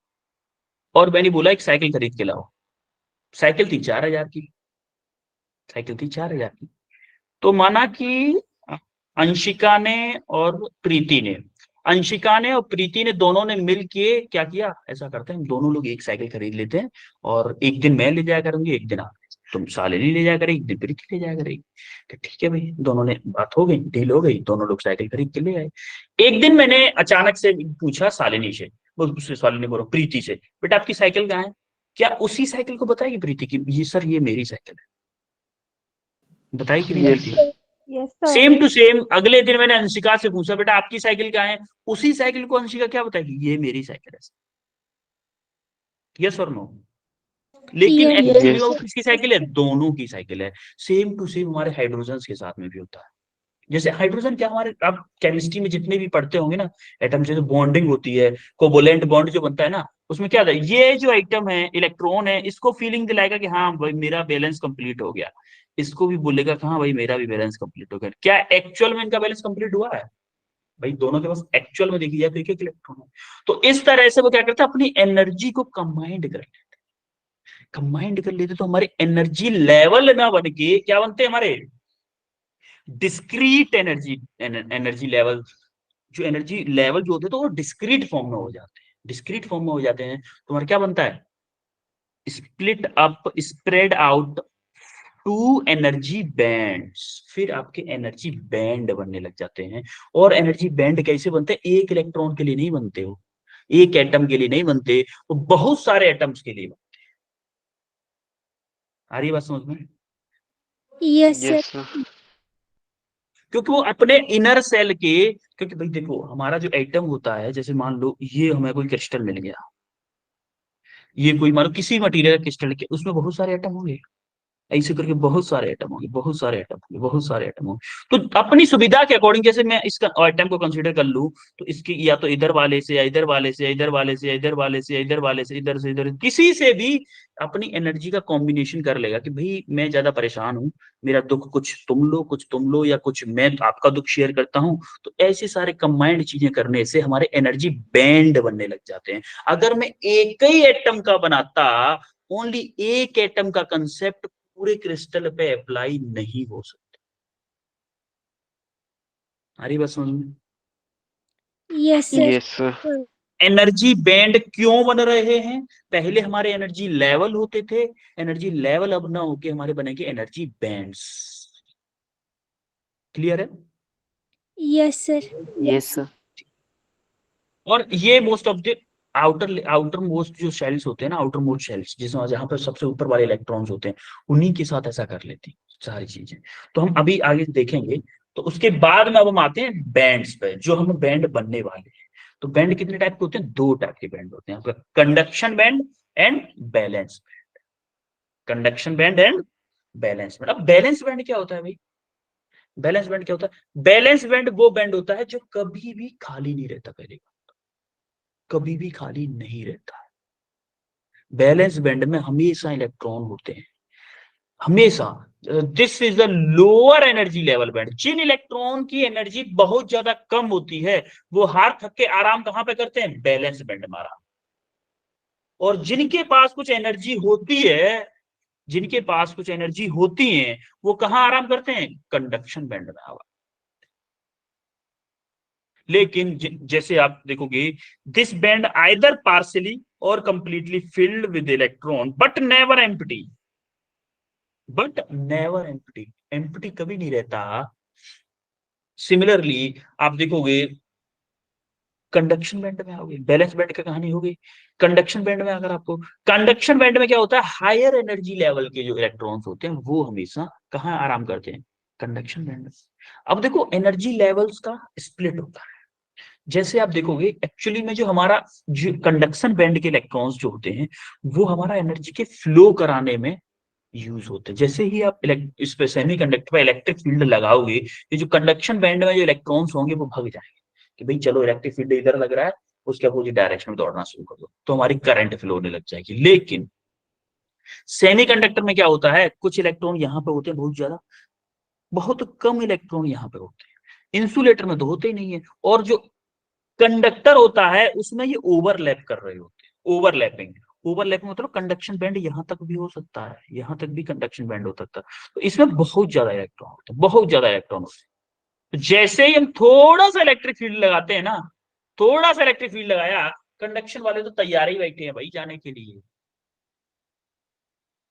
और मैंने बोला एक साइकिल खरीद के लाओ। साइकिल थी 4 हजार की, साइकिल थी 4 हजार की। तो माना कि अंशिका ने और प्रीति ने, अंशिका ने और प्रीति ने दोनों ने मिल के क्या किया? ऐसा करते हैं हम दोनों लोग एक साइकिल खरीद लेते हैं, और एक दिन मैं ले जाया करूंगी, एक दिन आप। तुम शालिनी ले जाया करेगी, दिन प्रीति ले जाया करेगी। तो ठीक है भाई, दोनों ने बात हो गई, डील हो गई, दोनों लोग साइकिल खरीद के ले आए। एक दिन मैंने अचानक से पूछा शालिनी से, वो दूसरे शालिनी बोलो प्रीति से, बेटा आपकी साइकिल कहाँ है? क्या उसी साइकिल को बताएगी प्रीति की, ये सर ये मेरी साइकिल है, बताएगी कि नहीं yes Preeti? Sir. Yes sir. Same to same अगले दिन मैंने अंशिका से पूछा, बेटा आपकी साइकिल कहाँ है? उसी साइकिल को अंशिका क्या बताएगी, ये मेरी साइकिल है। यस और नो? लेकिन यस एक्चुअली यस वो किसकी साइकिल है? दोनों की साइकिल है। सेम टू सेम हमारे हाइड्रोजन के साथ में भी होता है। जैसे हाइड्रोजन क्या, हमारे आप केमिस्ट्री में जितने भी पढ़ते होंगे ना, एटम से जो बॉन्डिंग होती है, कोवलेंट बॉन्ड जो बनता है ना, उसमें क्या होता है, ये जो आइटम है, इलेक्ट्रॉन है, इसको फीलिंग दिलाएगा कि हाँ भाई मेरा बैलेंस कंप्लीट हो गया, इसको भी बोलेगा कि हाँ भाई मेरा भी बैलेंस कंप्लीट हो गया। क्या एक्चुअल में इनका बैलेंस कंप्लीट हुआ है? भाई दोनों के पास एक्चुअल में देखी जाए तो एक एक इलेक्ट्रॉन है। तो इस तरह से वो क्या करता है, अपनी एनर्जी को कंबाइंड कर, कंबाइंड कर लेते, तो हमारे एनर्जी लेवल ना बन के क्या बनते हैं हमारे डिस्क्रीट एनर्जी, एनर्जी लेवल। जो एनर्जी लेवल जो होते हैं तो वो डिस्क्रीट फॉर्म में हो जाते हैं, डिस्क्रीट फॉर्म में हो जाते हैं, तो हमारा क्या बनता है, split up spread out to energy bands. फिर आपके एनर्जी बैंड बनने लग जाते हैं। और एनर्जी बैंड कैसे बनते हैं? एक इलेक्ट्रॉन के लिए नहीं बनते हो, एक एटम के लिए नहीं बनते, वो बहुत सारे एटम्स के लिए बनते। आ रही है बात समझ में? Yes sir. Yes sir. क्योंकि वो अपने इनर सेल के, क्योंकि भाई देखो हमारा जो एटम होता है, जैसे मान लो ये हमें कोई क्रिस्टल मिल गया, ये कोई मान लो किसी मटेरियल का क्रिस्टल के, उसमें बहुत सारे एटम होंगे, ऐसे करके बहुत सारे एटम होंगे, बहुत सारे एटम होंगे, बहुत सारे एटम होंगे। तो अपनी सुविधा के अकॉर्डिंग, जैसे मैं इसका एटम को कंसीडर कर लूं, तो इसकी या तो इधर वाले से, या इधर वाले से, या इधर वाले से, या इधर वाले से, या इधर वाले से, इधर से इधर, किसी से भी अपनी एनर्जी का कॉम्बिनेशन कर लेगा कि भाई मैं ज्यादा परेशान हूं, मेरा दुख कुछ तुम लो, कुछ तुम लो, या कुछ मैं आपका दुख शेयर करता हूं। तो ऐसे सारे कंबाइंड चीजें करने से हमारे एनर्जी बैंड बनने लग जाते हैं। अगर मैं एक ही एटम का बनाता, ओनली एक एटम का कंसेप्ट पूरे क्रिस्टल पे अप्लाई नहीं हो सकता। हमारी बात समझ में? Yes sir. Yes sir. Energy band क्यों बन रहे हैं? पहले हमारे एनर्जी लेवल होते थे, एनर्जी लेवल अब ना होके हमारे बनेंगे एनर्जी बैंड्स। क्लियर है? Yes sir. Yes sir. और ये most of the outer outer most जो शेल्स होते हैं ना, आउटर मोस्ट शेल्स, जिसमें जहां पर सबसे ऊपर वाले इलेक्ट्रॉन्स होते हैं, उन्हीं के साथ ऐसा कर लेती हैं सारी चीजें। तो हम अभी आगे देखेंगे। तो उसके बाद में अब हम आते हैं बैंड्स पे, जो हम बैंड बनने वाले हैं। तो बैंड कितने टाइप के होते हैं? दो टाइप के बैंड होते हैं आपका, conduction band and balance. Conduction band and balance band. अब बैलेंस बैंड क्या होता है भाई? बैलेंस बैंड क्या होता है? बैलेंस बैंड वो बैंड होता है जो कभी भी खाली नहीं रहता, पहले कभी भी खाली नहीं रहता। बैलेंस बैंड में हमेशा इलेक्ट्रॉन होते हैं, हमेशा। This is the lower energy level band. जिन इलेक्ट्रॉन की एनर्जी बहुत ज्यादा कम होती है, वो हार थक के आराम कहां पे करते हैं? बैलेंस बैंड में आराम। और जिनके पास कुछ एनर्जी होती है, जिनके पास कुछ एनर्जी होती है, वो कहां आराम करते हैं? कंडक्शन बैंड में आराम। लेकिन जैसे आप देखोगे, दिस बैंड आइदर पार्शियली और completely filled with electron but never empty, but never empty, empty कभी नहीं रहता। सिमिलरली आप देखोगे, कंडक्शन बैंड में आओगे, बैलेंस बैंड की कहानी होगी। कंडक्शन बैंड में अगर आपको, कंडक्शन बैंड में क्या होता है, हायर एनर्जी लेवल के जो इलेक्ट्रॉन्स होते हैं वो हमेशा कहाँ आराम करते हैं? कंडक्शन बैंड में। अब देखो एनर्जी लेवल्स का स्प्लिट होता है। जैसे आप देखोगे एक्चुअली में जो हमारा जो कंडक्शन बैंड के इलेक्ट्रॉन्स जो होते हैं, वो हमारा एनर्जी के फ्लो कराने में यूज होते हैं। जैसे ही आप इस पे सेमी कंडक्टर पे इलेक्ट्रिक फील्ड लगाओगे, ये जो कंडक्शन बैंड में जो इलेक्ट्रॉन्स होंगे वो भाग जाएंगे कि भाई चलो इलेक्ट्रिक फील्ड इधर लग रहा है, उसके अपोजिट डायरेक्शन में दौड़ना शुरू कर दो, तो हमारी करंट फ्लो होने लग जाएगी। लेकिन सेमी कंडक्टर में क्या होता है, कुछ इलेक्ट्रॉन यहाँ पे होते हैं बहुत ज्यादा, बहुत कम इलेक्ट्रॉन यहाँ पे होते हैं। इंसुलेटर में तो होते ही नहीं है। और जो कंडक्टर होता है उसमें ये ओवरलैप कर रहे होते हैं, ओवरलैपिंग। ओवरलैपिंग मतलब कंडक्शन बैंड यहां तक भी हो सकता है, यहां तक भी कंडक्शन बैंड हो सकता है। तो इसमें बहुत ज्यादा इलेक्ट्रॉन होते हैं, बहुत ज्यादा इलेक्ट्रॉन होते हैं। तो जैसे ही हम थोड़ा सा इलेक्ट्रिक फील्ड लगाते हैं ना, थोड़ा सा इलेक्ट्रिक फील्ड लगाया, कंडक्शन वाले तो तैयार ही बैठे हैं भाई जाने के लिए।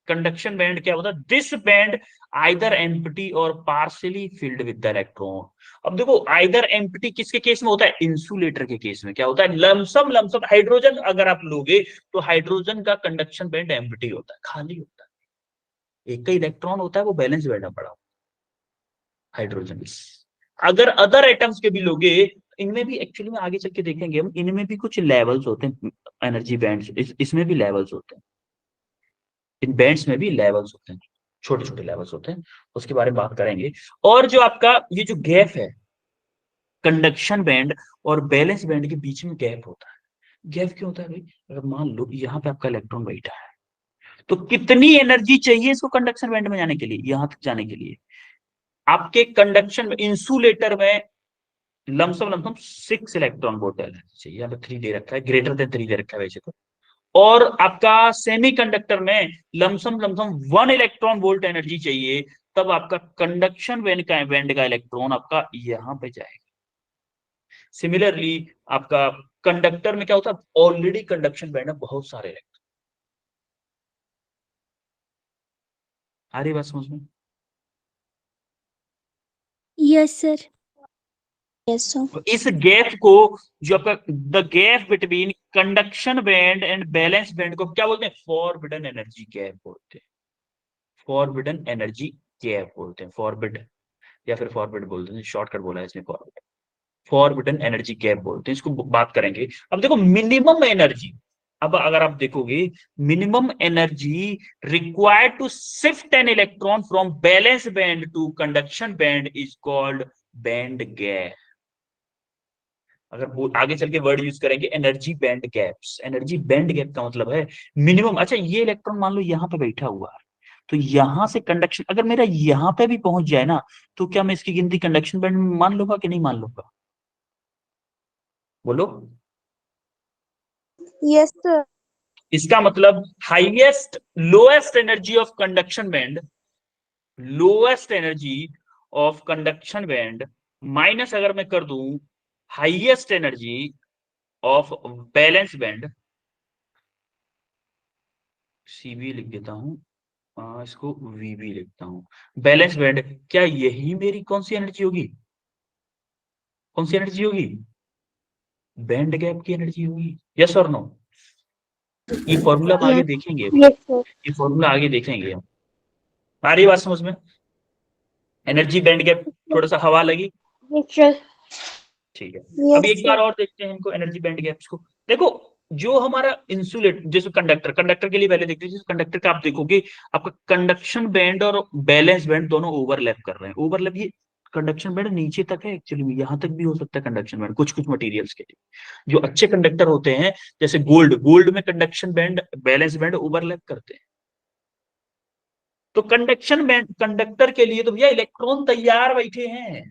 कंडक्शन बैंड क्या होता है? दिस बैंड आइदर एम्प्टी और partially filled with the electron. अब देखो आइदर एम्प्टी किसके केस में होता है? इंसुलेटर के केस में क्या होता है? लमसम लमसम हाइड्रोजन अगर आप लोगे तो हाइड्रोजन का कंडक्शन बैंड एम्प्टी होता है, खाली होता है, एक का इलेक्ट्रॉन होता है, वो बैलेंस बैंड में पड़ा हुआ हाइड्रोजन। अगर अदर एटम्स के भी लोगे, इनमें भी एक्चुअली में आगे चल के देखेंगे हम, इनमें भी कुछ लेवल्स होते हैं एनर्जी बैंड्स, इसमें भी लेवल्स होते हैं, इन बैंड्स में भी लेवल्स होते हैं, छोटे छोटे लेवल्स होते हैं, उसके बारे में बात करेंगे। और जो आपका ये जो गैप है कंडक्शन बैंड और बैलेंस बैंड के बीच में गैप होता है। गैप क्यों होता है भाई? अगर मान लो यहाँ पे आपका इलेक्ट्रॉन बैठा है, तो कितनी एनर्जी चाहिए इसको कंडक्शन बैंड में जाने के लिए, यहां तक जाने के लिए? आपके कंडक्शन इंसुलेटर में lump sum lump sum 6 electron volt energy चाहिए, यहाँ पे 3 दे रखा है, ग्रेटर देन 3 दे रखा है वैसे तो। और आपका सेमीकंडक्टर में lump sum lump sum 1 electron volt energy चाहिए, तब आपका कंडक्शन बैंड का इलेक्ट्रॉन आपका यहां पे जाएगा। सिमिलरली आपका कंडक्टर में क्या होता है? ऑलरेडी कंडक्शन बैंड में बहुत सारे इलेक्ट्रॉन। आ रही बात समझ में? Yes sir. Yes sir. तो इस गैप को, जो आपका the gap between conduction band and balance band को क्या बोलते हैं? फॉरबिडन एनर्जी गैप बोलते हैं, फॉरबिडन एनर्जी गैप बोलते हैं, फॉरबिड या फिर फॉरबिड बोलते हैं, शॉर्टकट बोला है इसमें, फॉरबिड, फॉरबिडन एनर्जी गैप बोलते हैं इसको। बात करेंगे अब, देखो मिनिमम एनर्जी, अब अगर आप देखोगे minimum energy required to shift an electron from valence band to conduction band is called band gap. अगर आगे चल के वर्ड यूज करेंगे energy band gaps, energy band gap का मतलब है मिनिमम। अच्छा ये इलेक्ट्रॉन मान लो यहाँ पे बैठा हुआ है, तो यहां से कंडक्शन अगर मेरा यहां पे भी पहुंच जाए ना, तो क्या मैं इसकी गिनती कंडक्शन बैंड में मान लूंगा कि नहीं मान लूंगा? बोलो। Yes sir. इसका मतलब highest lowest energy of conduction band, lowest energy of conduction band minus अगर मैं कर दूं highest energy of balance band, CB लिख देता हूं, इसको वीबी लिखता हूं, बैलेंस बैंड, क्या यही मेरी कौन सी एनर्जी होगी? कौन सी एनर्जी होगी? बैंड गैप की एनर्जी होगी। यस और नो? ये फॉर्मूला हम आगे देखेंगे, यस सर। ये फॉर्मूला आगे देखेंगे हम। आ रही बात समझ में? एनर्जी बैंड गैप, थोड़ा सा हवा लगी? Yes sir. ठीक है। अब यस एक बार सर। और देखते हैं इनको, एनर्जी बैंड गैप्स को। देखो जो हमारा इंसुलेट, जैसे कंडक्टर, कंडक्टर के लिए पहले देखते हैं, कंडक्टर का आप देखोगे आपका कंडक्शन बैंड और बैलेंस बैंड दोनों ओवरलैप कर रहे हैं। ओवरलैप, ये कंडक्शन बैंड नीचे तक है एक्चुअली में, यहां तक भी हो सकता है कंडक्शन बैंड कुछ कुछ मटेरियल्स के लिए। जो अच्छे कंडक्टर होते हैं जैसे गोल्ड, गोल्ड में conduction band valence band overlap करते हैं। तो कंडक्शन बैंड कंडक्टर के लिए तो भैया इलेक्ट्रॉन तैयार बैठे हैं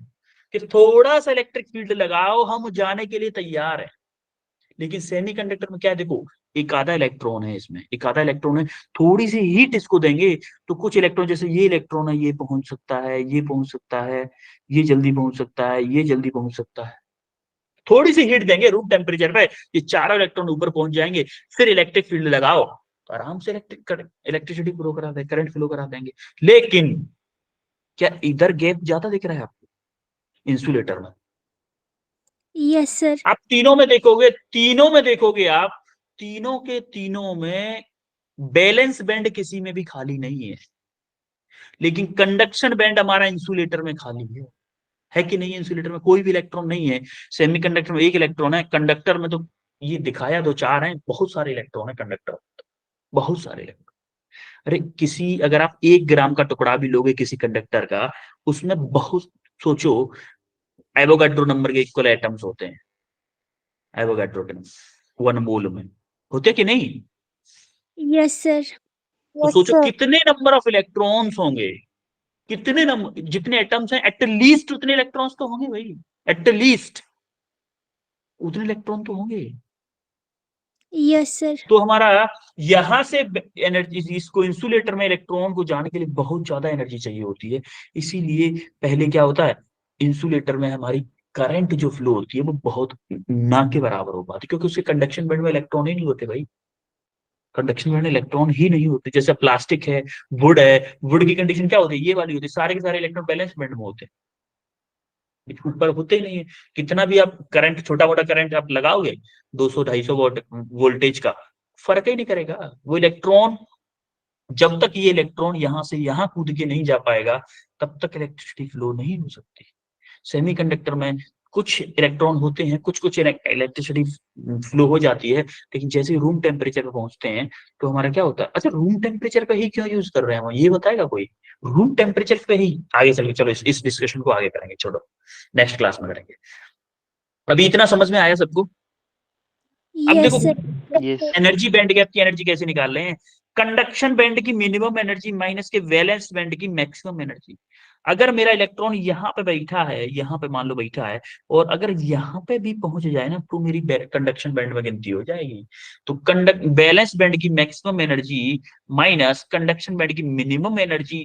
कि थोड़ा सा इलेक्ट्रिक फील्ड लगाओ हम जाने के लिए तैयार है। लेकिन सेमीकंडक्टर में क्या है? देखो एक आधा इलेक्ट्रॉन है इसमें, एक आधा इलेक्ट्रॉन है, थोड़ी सी हीट इसको देंगे तो कुछ इलेक्ट्रॉन, जैसे ये इलेक्ट्रॉन है, ये पहुंच सकता है, ये पहुंच सकता है, ये जल्दी पहुंच सकता है, ये जल्दी पहुंच सकता है। थोड़ी सी हीट देंगे रूम टेम्परेचर पे, ये चारों इलेक्ट्रॉन ऊपर पहुंच जाएंगे, फिर इलेक्ट्रिक फील्ड लगाओ तो आराम से इलेक्ट्रिसिटी फ्लो करा देंगे, करंट फ्लो करा देंगे। लेकिन क्या इधर गैप ज्यादा दिख रहा है आपको इंसुलेटर में? Yes sir. आप तीनों में देखोगे, तीनों में देखोगे आप, तीनों के तीनों में बैलेंस बैंड किसी में भी खाली नहीं है, लेकिन कंडक्शन बैंड हमारा इंसुलेटर में खाली है कि नहीं? इंसुलेटर में कोई भी इलेक्ट्रॉन नहीं है, सेमीकंडक्टर में एक इलेक्ट्रॉन है, कंडक्टर में तो ये दिखाया दो चार है, बहुत सारे इलेक्ट्रॉन है कंडक्टर, बहुत सारे इलेक्ट्रॉन। अरे किसी, अगर आप 1 ग्राम का टुकड़ा भी लोगे किसी कंडक्टर का, उसमें बहुत, सोचो एवोगाड्रो नंबर के इक्वल एटम्स होते हैं, एवोगाड्रो के 1 मोल में होते कि नहीं? Yes sir. तो यस सोचो सर। कितने नंबर ऑफ इलेक्ट्रॉन्स होंगे, कितने नंबर, जितने एटम्स हैं एट लीस्ट उतने इलेक्ट्रॉन्स तो होंगे भाई, एट लीस्ट उतने इलेक्ट्रॉन तो होंगे। Yes sir. तो हमारा यहां से एनर्जी, इसको इंसुलेटर में इलेक्ट्रॉन को जाने के लिए बहुत ज्यादा एनर्जी चाहिए होती है। इसीलिए पहले क्या होता है, इंसुलेटर में हमारी करंट जो फ्लो होती है वो बहुत ना के बराबर हो पाती है, क्योंकि उसके कंडक्शन बैंड में इलेक्ट्रॉन ही नहीं होते भाई, कंडक्शन बैंड इलेक्ट्रॉन ही नहीं होते। जैसे प्लास्टिक है, वुड की कंडीशन क्या होती है, ये वाली होती है, सारे के सारे इलेक्ट्रॉन बैलेंस बैंड में होते हैं, ऊपर होते ही नहीं है। कितना भी आप करंट, छोटा मोटा करंट आप लगाओगे 200-250 वोल्ट वोल्टेज का, फर्क ही नहीं करेगा। वो इलेक्ट्रॉन, जब तक ये इलेक्ट्रॉन यहां से यहां कूद के नहीं जा पाएगा, तब तक इलेक्ट्रिसिटी फ्लो नहीं हो सकती। सेमीकंडक्टर में कुछ इलेक्ट्रॉन होते हैं, कुछ कुछ इलेक्ट्रिसिटी फ्लो हो जाती है, लेकिन जैसे रूम टेम्परेचर पे पहुंचते हैं तो हमारा क्या होता है। अच्छा, रूम टेम्परेचर पे ही क्यों यूज कर रहे हैं हम, ये बताएगा कोई? रूम टेम्परेचर पे ही आगे चल के, चलो इस डिस्कशन को आगे करेंगे, छोड़ो, नेक्स्ट क्लास में करेंगे। अभी इतना समझ में आया सबको? अब देखो, yes sir. Yes. Energy band gap की एनर्जी कैसे निकाल रहे हैं। कंडक्शन बैंड की मिनिमम एनर्जी माइनस के वैलेंस बैंड की मैक्सिमम एनर्जी। अगर मेरा इलेक्ट्रॉन यहाँ पे बैठा है, यहाँ पे मान लो बैठा है, और अगर यहाँ पे भी पहुंच जाए ना, तो मेरी कंडक्शन बैंड में गिनती हो जाएगी। तो कंडक्ट बैलेंस बैंड की maximum energy minus conduction band की मिनिमम एनर्जी,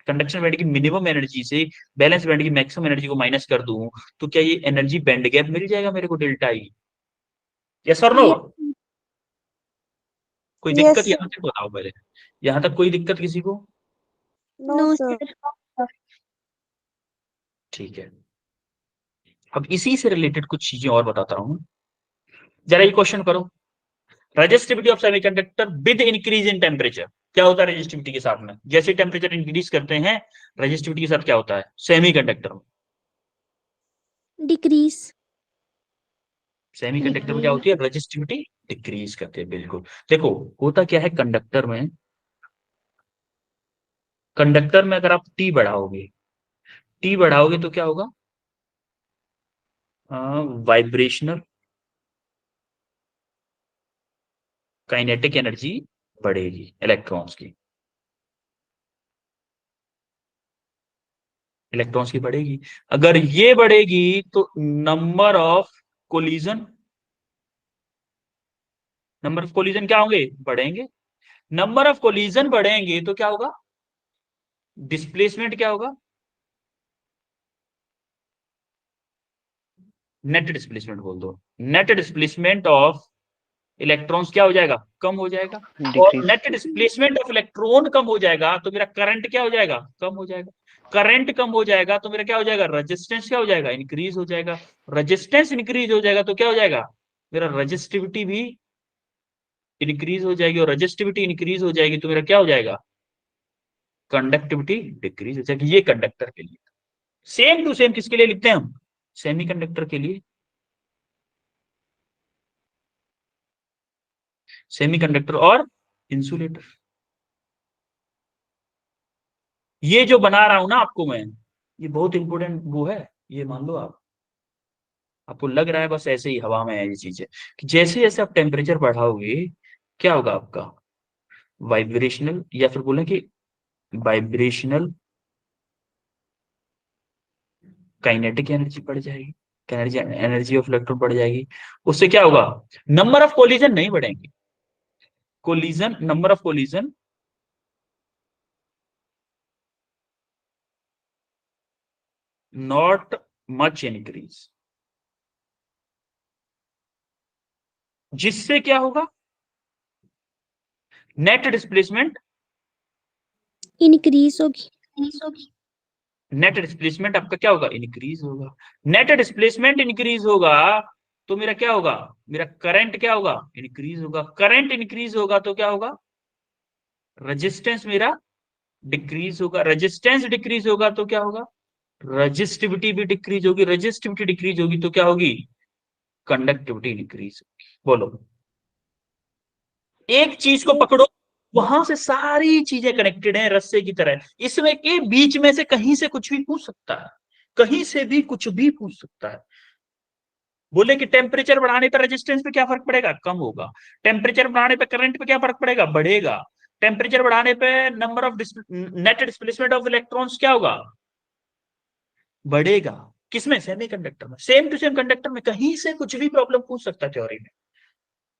कंडक्शन बैंड की मिनिमम एनर्जी से बैलेंस बैंड की मैक्सिमम एनर्जी को माइनस कर दूं, तो क्या ये एनर्जी बैंड गैप मिल जाएगा मेरे को, डेल्टा ई? यस और नो? कोई दिक्कत यहाँ तक बताओ पहले, यहाँ तक कोई दिक्कत किसी को? No sir. ठीक है, अब इसी से रिलेटेड कुछ चीजें और बताता हूं। जरा ये क्वेश्चन करो, resistivity of semiconductor with increase in temperature. क्या होता है रेजिस्टिविटी के साथ में? जैसे टेम्परेचर इंक्रीज करते हैं, रेजिस्टिविटी के साथ क्या होता है सेमीकंडक्टर में? डिक्रीज। सेमीकंडक्टर में क्या होती है, रेजिस्टिविटी डिक्रीज करते हैं, बिल्कुल। देखो, होता क्या है कंडक्टर में, कंडक्टर में अगर आप टी बढ़ाओगे तो क्या होगा, वाइब्रेशनल काइनेटिक एनर्जी बढ़ेगी इलेक्ट्रॉन्स की, इलेक्ट्रॉन्स की बढ़ेगी। अगर ये बढ़ेगी तो number of collision, number of collision क्या होंगे, बढ़ेंगे। नंबर ऑफ कोलिजन बढ़ेंगे तो क्या होगा, डिस्प्लेसमेंट क्या होगा, नेट डिस्प्लेसमेंट बोल दो। नेट डिस्प्लेसमेंट ऑफ इलेक्ट्रॉन्स क्या हो जाएगा, कम हो जाएगा। और Decrease. Net displacement of electron कम हो जाएगा तो मेरा करंट क्या हो जाएगा, कम हो जाएगा। करंट कम हो जाएगा तो मेरा क्या हो जाएगा, रेजिस्टेंस क्या हो जाएगा, इंक्रीज हो जाएगा। रेजिस्टेंस इंक्रीज हो जाएगा तो क्या हो जाएगा, मेरा रेजिस्टिविटी भी इंक्रीज हो जाएगी। और रेजिस्टिविटी इंक्रीज हो जाएगी तो मेरा क्या हो जाएगा, कंडक्टिविटी डिक्रीज हो जाएगी। ये कंडक्टर के लिए। सेम टू सेम किसके लिए लिखते हैं हम, सेमीकंडक्टर के लिए। सेमीकंडक्टर और इंसुलेटर, ये जो बना रहा हूं ना आपको मैं, ये बहुत इंपॉर्टेंट वो है, ये मान लो आप, आपको लग रहा है बस ऐसे ही हवा में है ये चीजें, कि जैसे जैसे आप टेम्परेचर बढ़ाओगे क्या होगा आपका, वाइब्रेशनल, या फिर बोले कि वाइब्रेशनल काइनेटिक एनर्जी बढ़ जाएगी, एनर्जी एनर्जी ऑफ इलेक्ट्रॉन बढ़ जाएगी। उससे क्या होगा, नंबर ऑफ कोलिजन नहीं बढ़ेंगे, collision, number of collision not much increase. जिससे क्या होगा, नेट डिस्प्लेसमेंट, इंक्रीज होगी। नेट डिस्प्लेसमेंट आपका क्या होगा, इंक्रीज होगा। नेट डिस्प्लेसमेंट इंक्रीज होगा तो मेरा क्या होगा, मेरा करंट क्या होगा, इंक्रीज होगा। करंट इंक्रीज होगा तो क्या होगा, रेजिस्टेंस मेरा डिक्रीज होगा। रेजिस्टेंस डिक्रीज होगा तो क्या होगा, रजिस्टिविटी भी डिक्रीज होगी। रजिस्टिविटी डिक्रीज होगी तो क्या होगी, कंडक्टिविटी इंक्रीज होगी। बोलो, एक चीज को पकड़ो, वहां से सारी चीजें कनेक्टेड हैं रस्से की तरह। इसमें के बीच में से कहीं से कुछ भी पूछ सकता है, कहीं से भी कुछ भी पूछ सकता है। बोले कि टेम्परेचर बढ़ाने पर रेजिस्टेंस पे क्या फर्क पड़ेगा, कम होगा। टेम्परेचर बढ़ाने पे करंट पे क्या फर्क पड़ेगा, बढ़ेगा। टेम्परेचर बढ़ाने पे number of net displacement of electrons क्या होगा, बढ़ेगा। किसमें, सेमीकंडक्टर में। सेम टू सेम कंडक्टर में कहीं से कुछ भी प्रॉब्लम पूछ सकता है थ्योरी में।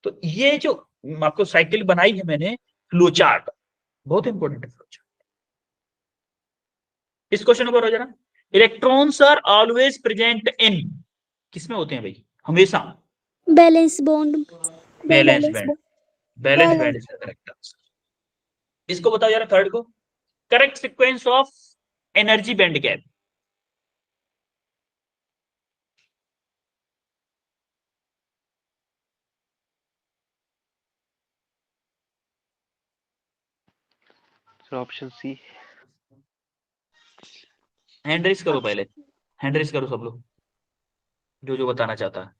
तो ये जो आपको साइकिल बनाई है मैंने, फ्लो चार्ट, बहुत इंपॉर्टेंट है फ्लो चार्ट। इस क्वेश्चन नंबर हो जाना, electrons are always present in, किसमें होते हैं भाई, हमेशा, valence bond. Valence band, valence band is the correct answer. इसको बताओ जरा, थर्ड को, correct sequence of energy band gap. Sir option C. Hand raise करो पहले, हैंड रेस करो सब लोग, जो जो बताना चाहता है।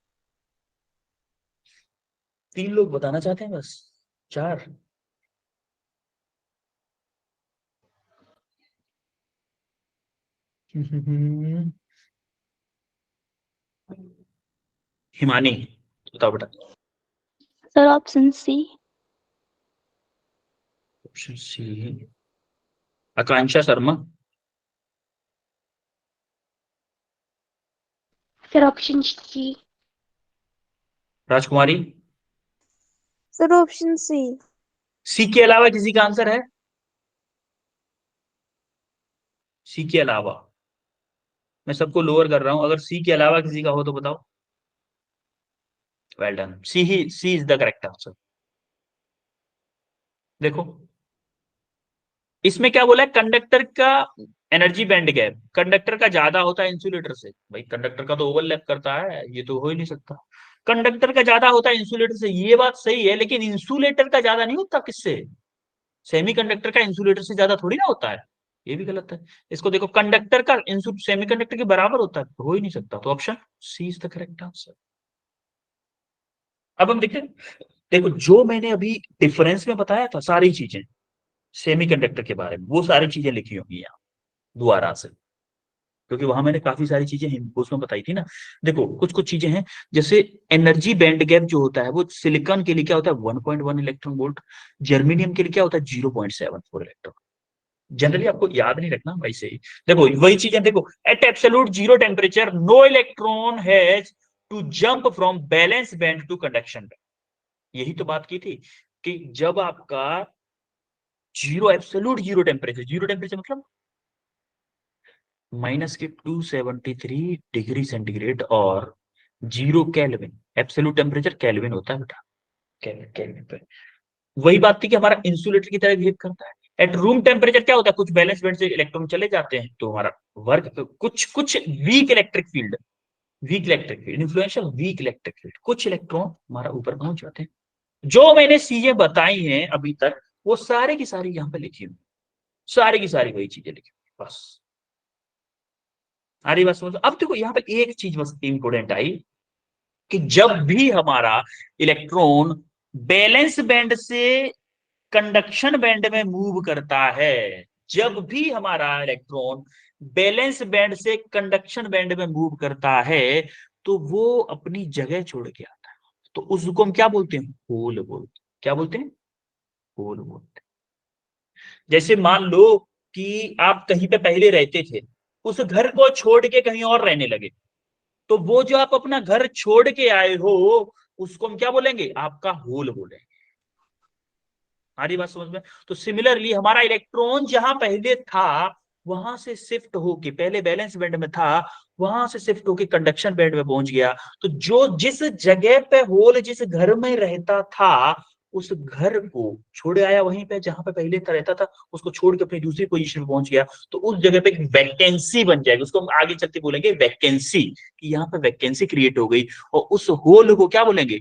3 लोग बताना चाहते हैं बस, 4। हिमानी बताओ बेटा। Sir option C. Option C. Akanksha Sharma. Sir option C. Rajkumari. Sir option सी। सी के अलावा किसी का आंसर है? सी के अलावा मैं सबको लोअर कर रहा हूं, अगर सी के अलावा किसी का हो तो बताओ। Well done, C is the correct answer. देखो इसमें क्या बोला है, कंडक्टर का एनर्जी बैंड गैप कंडक्टर का ज्यादा होता है इंसुलेटर से। भाई कंडक्टर का तो ओवरलैप करता है, ये तो हो ही नहीं सकता। कंडक्टर का ज्यादा होता है इंसुलेटर से, ये बात सही है, लेकिन इंसुलेटर का ज्यादा नहीं होता किससे? सेमीकंडक्टर का इंसुलेटर से ज्यादा थोड़ी ना होता है, ये भी गलत है। इसको देखो, कंडक्टर का सेमीकंडक्टर के बराबर होता है, हो ही नहीं सकता, तो option C is the correct answer. अब हम देखते हैं, देखो जो मैंने अभी डिफरेंस में बताया था सारी चीजें सेमीकंडक्टर के बारे में, वो सारी चीजें लिखी होंगी यहाँ दोबारा से, क्योंकि वहां मैंने काफी सारी चीजें उसमें बताई थी ना। देखो कुछ कुछ चीजें हैं, जैसे एनर्जी बैंड गैप जो होता है वो सिलिकॉन के लिए क्या होता है 1.1 इलेक्ट्रॉन वोल्ट, जर्मेनियम के लिए क्या होता है 0.74 इलेक्ट्रॉन। जनरली आपको याद नहीं रखना वैसे ही। देखो वही चीजें, देखो at absolute zero temperature no electron has to jump from valence band to conduction band. यही तो बात की थी कि जब आपका जीरो एब्सोल्यूट जीरो टेम्परेचर मतलब -273 डिग्री सेंटीग्रेड और 0 केल्विन, एब्सोल्यूट टेम्परेचर केल्विन होता है बेटा, केल्विन केल्विन पे। वही बात थी कि हमारा इंसुलेटर की तरह बिहेव करता है। एट रूम टेम्परेचर क्या होता है, कुछ बैलेंस बैंड से इलेक्ट्रॉन चले जाते हैं तो हमारा वर्क कुछ कुछ weak electric field influential weak electric field, कुछ इलेक्ट्रॉन हमारा ऊपर पहुंच जाते हैं। जो मैंने चीजें बताई हैं अभी तक वो सारी की सारी यहाँ पे लिखी हुई, सारी की सारी वही चीजें लिखी हुई बस। आ रही बात समझ? अब देखो यहाँ पे एक चीज बस इंपोर्टेंट आई कि जब भी हमारा इलेक्ट्रॉन बैलेंस बैंड से कंडक्शन बैंड में मूव करता है, जब भी हमारा इलेक्ट्रॉन बैलेंस बैंड से कंडक्शन बैंड में मूव करता है तो वो अपनी जगह छोड़ के आता है, तो उसको हम क्या बोलते हैं, होल बोलते हैं। क्या बोलते हैं? होल बोलते हैं। जैसे मान लो कि आप कहीं पे पहले रहते थे, उस घर को छोड़ के कहीं और रहने लगे, तो वो जो आप अपना घर छोड़ के आए हो उसको हम क्या बोलेंगे, आपका होल बोलेंगे। हमारी बात समझ में? तो सिमिलरली हमारा इलेक्ट्रॉन जहां पहले था वहां से शिफ्ट होके, पहले बैलेंस बैंड में था वहां से शिफ्ट होके कंडक्शन बैंड में पहुंच गया, तो जो जिस जगह पे होल जिस घर में रहता था उस घर को छोड़ आया वहीं पे जहां पे पहले रहता था, उसको छोड़ के अपनी दूसरी पोजीशन में पहुंच गया, तो उस जगह पे एक वैकेंसी बन जाएगी, उसको हम आगे चलते बोलेंगे वैकेंसी, कि यहाँ पे वैकेंसी क्रिएट हो गई। और उस होल को क्या बोलेंगे,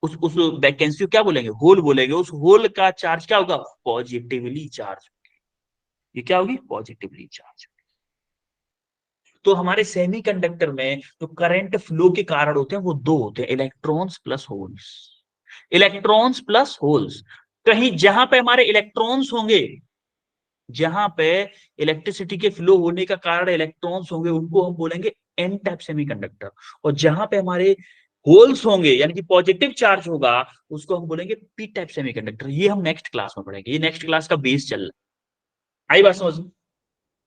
उस वैकेंसी को क्या बोलेंगे, होल बोलेंगे। उस होल का चार्ज क्या होगा, पॉजिटिवली चार्ज। ये क्या होगी, पॉजिटिवली चार्ज। तो हमारे सेमीकंडक्टर में जो करंट फ्लो के कारण होते हैं वो दो होते हैं, electrons plus holes. Electrons plus holes, कहीं जहां पे हमारे इलेक्ट्रॉन्स होंगे, जहां पे इलेक्ट्रिसिटी के फ्लो होने का कारण इलेक्ट्रॉन्स होंगे उनको हम बोलेंगे एन टाइप सेमीकंडक्टर, और जहां पे हमारे होल्स होंगे यानी कि पॉजिटिव चार्ज होगा उसको हम बोलेंगे पी टाइप सेमीकंडक्टर। ये हम नेक्स्ट क्लास में पढ़ेंगे, ये नेक्स्ट क्लास का बेस चल रहा है। आई बात समझ में?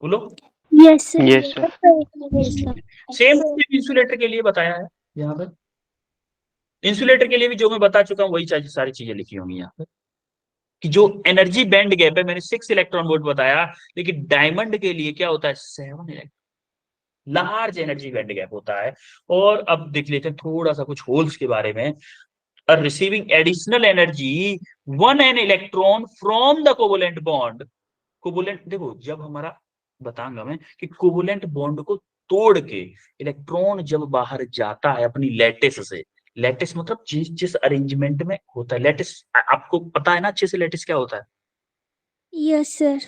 बोलो। Yes sir. Yes sir. Same insulator के लिए बताया है यहाँ पे, इंसुलेटर के लिए भी जो मैं बता चुका हूँ वही सारी चीजें लिखी होंगी यहाँ पे, कि जो एनर्जी बैंड गैप है मैंने 6 इलेक्ट्रॉन वोल्ट बताया, लेकिन डायमंड के लिए क्या होता है 7 electron, large energy band gap होता है। और अब देख लेते हैं थोड़ा सा कुछ होल्स के बारे में। are receiving additional energy one an electron from the covalent bond. कोवोलेंट देखो, जब हमारा बताऊंगा मैं कि कोवोलेंट बॉन्ड को तोड़ के इलेक्ट्रॉन जब बाहर जाता है अपनी लैटिस से, लैटिस मतलब जिस जिस अरेंजमेंट में होता है लैटिस, आपको पता है ना अच्छे से लैटिस क्या होता है? Yes, sir.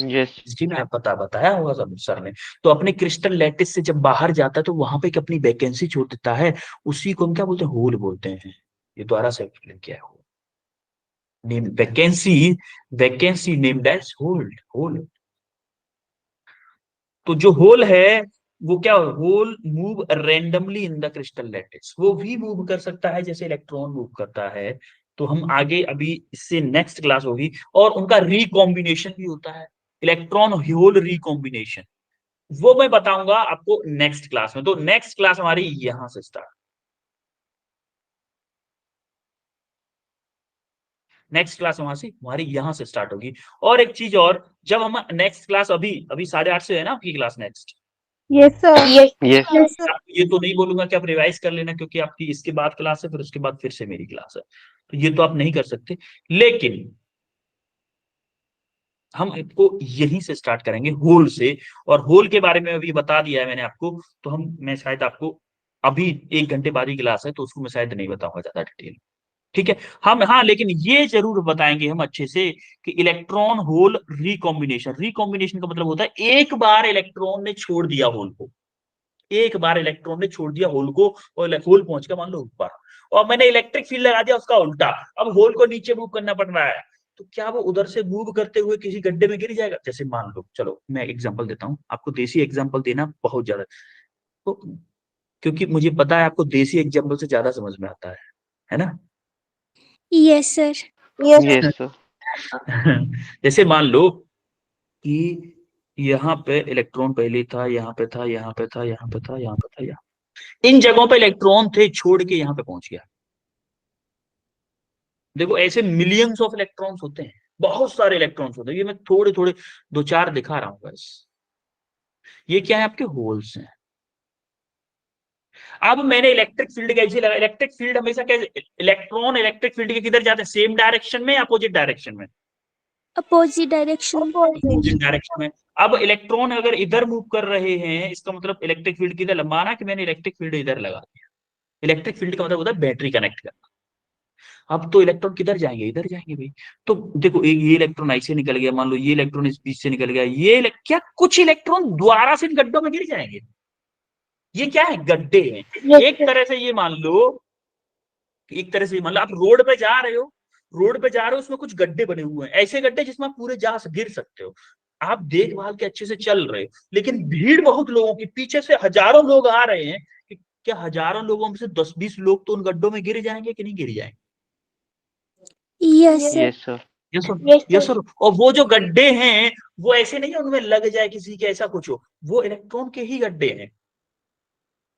Yes. जी मैं बताया होगा सब सर ने। तो अपने क्रिस्टल लैटिस से जब बाहर जाता है तो वहां पे एक अपनी वैकेंसी छोड़ देता है, उसी को हम क्या बोलते हैं? होल बोलते हैं। ये द्वारा से एक्सप्लेन किया है। Name vacancy named as hole. तो जो होल है वो क्या, hole move randomly in the crystal lattice, वो भी मूव कर सकता है जैसे इलेक्ट्रॉन मूव करता है। तो हम आगे अभी इससे नेक्स्ट क्लास होगी, और उनका रिकॉम्बिनेशन भी होता है, इलेक्ट्रॉन होल रिकॉम्बिनेशन, वो मैं बताऊंगा आपको नेक्स्ट क्लास में। तो नेक्स्ट क्लास हमारी यहां से स्टार्ट, नेक्स्ट क्लास वहां से हमारी यहां से स्टार्ट होगी। और एक चीज और, जब हम नेक्स्ट क्लास अभी अभी 8:30 से है ना आपकी class next, Yes, sir. Yes. Yes, sir. ये तो नहीं बोलूंगा कि आप रिवाइज कर लेना, क्योंकि आपकी इसके बाद क्लास है, फिर उसके बाद फिर से मेरी क्लास है, तो ये तो आप नहीं कर सकते। लेकिन हम इसको यहीं से स्टार्ट करेंगे, होल से। और होल के बारे में अभी बता दिया है मैंने आपको, तो मैं शायद आपको अभी 1 घंटे बाद ही क्लास है, तो उसको मैं शायद नहीं बताऊंगा ज्यादा डिटेल। ठीक है, हम हाँ लेकिन ये जरूर बताएंगे हम अच्छे से कि इलेक्ट्रॉन होल रिकॉम्बिनेशन, रिकॉम्बिनेशन का मतलब होता है एक बार इलेक्ट्रॉन ने छोड़ दिया होल को, एक बार इलेक्ट्रॉन ने छोड़ दिया होल को, और होल पहुंच गया मान लो ऊपर, और मैंने इलेक्ट्रिक फील्ड लगा दिया उसका उल्टा, अब होल को नीचे मूव करना पड़ रहा है, तो क्या वो उधर से मूव करते हुए किसी गड्ढे में गिर जाएगा? जैसे मान लो, चलो मैं एग्जांपल देता हूँ आपको, देसी एग्जांपल देना बहुत ज्यादा, तो क्योंकि मुझे पता है आपको देसी एग्जांपल से ज्यादा समझ में आता है ना? Yes, sir. Yes, sir. जैसे मान लो कि यहाँ पे इलेक्ट्रॉन पहले था, यहाँ पे था, यहाँ पे था, यहाँ पे था, यहाँ पे था, यहाँ, इन जगहों पे इलेक्ट्रॉन थे, छोड़ के यहाँ पे पहुंच गया। देखो ऐसे मिलियंस ऑफ इलेक्ट्रॉन्स होते हैं, बहुत सारे इलेक्ट्रॉन्स होते हैं, ये मैं थोड़े थोड़े 2-4 दिखा रहा हूँ बस। ये क्या है? आपके होल्स हैं। अब मैंने इलेक्ट्रिक फील्ड कैसे लगा? इलेक्ट्रिक फील्ड हमेशा कैसे, इलेक्ट्रॉन इलेक्ट्रिक फील्ड के किधर जाते हैं? सेम डायरेक्शन में या अपोजिट डायरेक्शन में? Opposite direction. अपोजिट डायरेक्शन में। अब इलेक्ट्रॉन अगर इधर मूव कर रहे हैं, इसका मतलब इलेक्ट्रिक फील्ड किधर, माना कि मैंने इलेक्ट्रिक फील्ड इधर लगा दिया, इलेक्ट्रिक फील्ड का मतलब होता है बैटरी कनेक्ट करना। अब तो इलेक्ट्रॉन किधर जाएंगे? इधर जाएंगे भाई। तो देखो ये इलेक्ट्रॉन ऐसे निकल गया, मान लो ये इलेक्ट्रॉन इस बीच से निकल गया, क्या कुछ इलेक्ट्रॉन द्वारा से इन गड्ढों में गिर जाएंगे? ये क्या है? गड्ढे हैं। एक तरह से ये मान लो, एक तरह से मान लो आप रोड पे जा रहे हो, रोड पे जा रहे हो, उसमें कुछ गड्ढे बने हुए हैं, ऐसे गड्ढे जिसमें आप पूरे जा गिर सकते हो, आप देखभाल के अच्छे से चल रहे हो, लेकिन भीड़ बहुत लोगों की, पीछे से हजारों लोग आ रहे हैं, कि क्या हजारों लोगों में से 10-20 लोग तो उन गड्ढों में गिर जाएंगे कि नहीं गिर जाएंगे? Yes, sir. Yes, sir. Yes sir, yes sir. और वो जो गड्ढे हैं वो ऐसे नहीं है उनमें लग जाए किसी के, ऐसा कुछ हो, वो इलेक्ट्रॉन के ही गड्ढे हैं।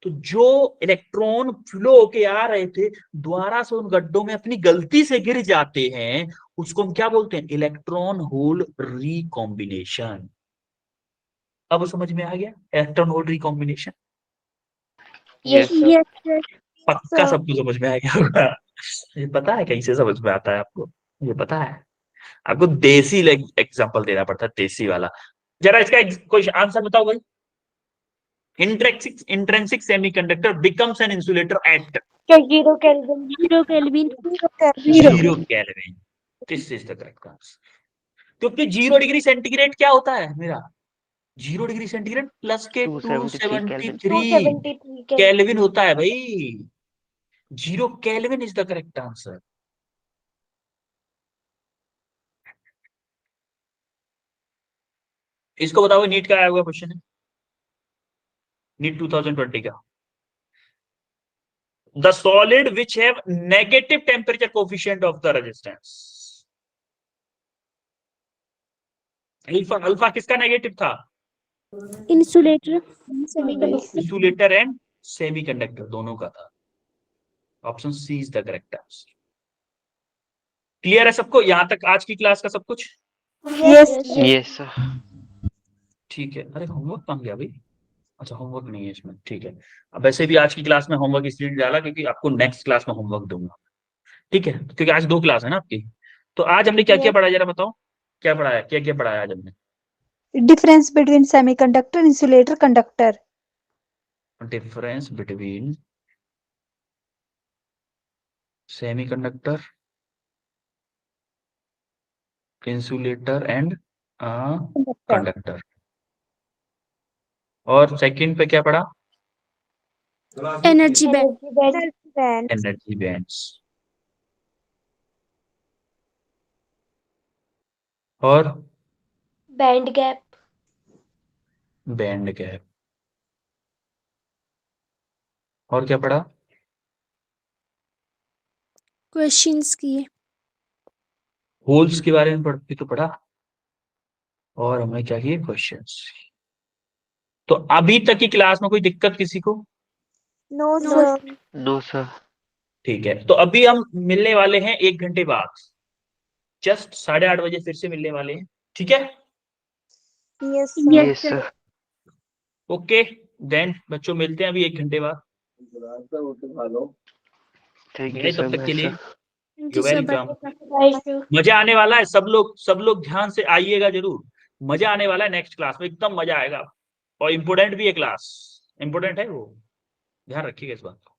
तो जो इलेक्ट्रॉन फ्लो होके आ रहे थे, द्वारा से उन गड्ढों में अपनी गलती से गिर जाते हैं, उसको हम क्या बोलते हैं? Electron hole recombination. अब समझ में आ गया electron hole recombination? Yes, sir. Yes, sir. पक्का सबको समझ में आ गया होगा। मुझे पता है कैसे समझ में आता है आपको, मुझे पता है। आपको देसी एग्जांपल देना पड़ता है, देसी वाला। जरा इसका कोई आंसर बताओ भाई। Intrinsic semiconductor becomes an insulator at 0 Kelvin. 0 Kelvin. 0 Kelvin. This is the correct answer. क्योंकि 0 डिग्री सेंटीग्रेड क्या होता है मेरा? 0 डिग्री सेंटीग्रेड प्लस के 273 273 केल्विन होता है भाई। 0 kelvin is the correct answer. इसको बताओ, नीट का आया हुआ क्वेश्चन है, नीट 2020 का। The solid which have negative temperature coefficient of the resistance. Alpha किसका नेगेटिव था? Insulator. इंसुलेटर एंड सेमीकंडक्टर दोनों का था। Option C is the correct answer. Clear है सबको यहां तक आज की क्लास का सब कुछ? Yes. Yes, sir. ठीक है। अरे होमवर्क कहाँ गया भाई? अच्छा होमवर्क नहीं है इसमें, ठीक है। अब वैसे भी आज की क्लास में होमवर्क इसलिए डाला क्योंकि आपको नेक्स्ट क्लास में होमवर्क दूंगा। ठीक है, क्योंकि आज 2 क्लास है ना आपकी। तो आज हमने क्या क्या पढ़ा, जरा बताओ क्या पढ़ाया, क्या क्या पढ़ाया आज हमने? Difference between semiconductor, insulator, conductor. Difference between semiconductor, insulator and conductor. और सेकंड पे क्या पढ़ा? Energy band. Energy bands. और Band gap. Band gap. और क्या पढ़ा? Questions किए। होल्स के बारे में भी तो पढ़ा। और हमने क्या किए? क्वेश्चंस। तो अभी तक की क्लास में कोई दिक्कत किसी को? No, sir. No sir. ठीक है, तो अभी हम मिलने वाले हैं 1 घंटे बाद, जस्ट 8:30 बजे फिर से मिलने वाले हैं, ठीक है? Yes, yes sir. Okay then बच्चों, मिलते हैं अभी 1 घंटे बाद। थैंक यू गए सर, तब तक बाय के लिए सर। You welcome. मजा आने वाला है, सब लोग ध्यान से आइएगा जरूर। मजा आने वाला है, नेक्स्ट क्लास में एकदम मजा आएगा। और इम्पोर्टेंट भी है क्लास, इम्पोर्टेंट है वो, ध्यान रखिएगा इस बात को।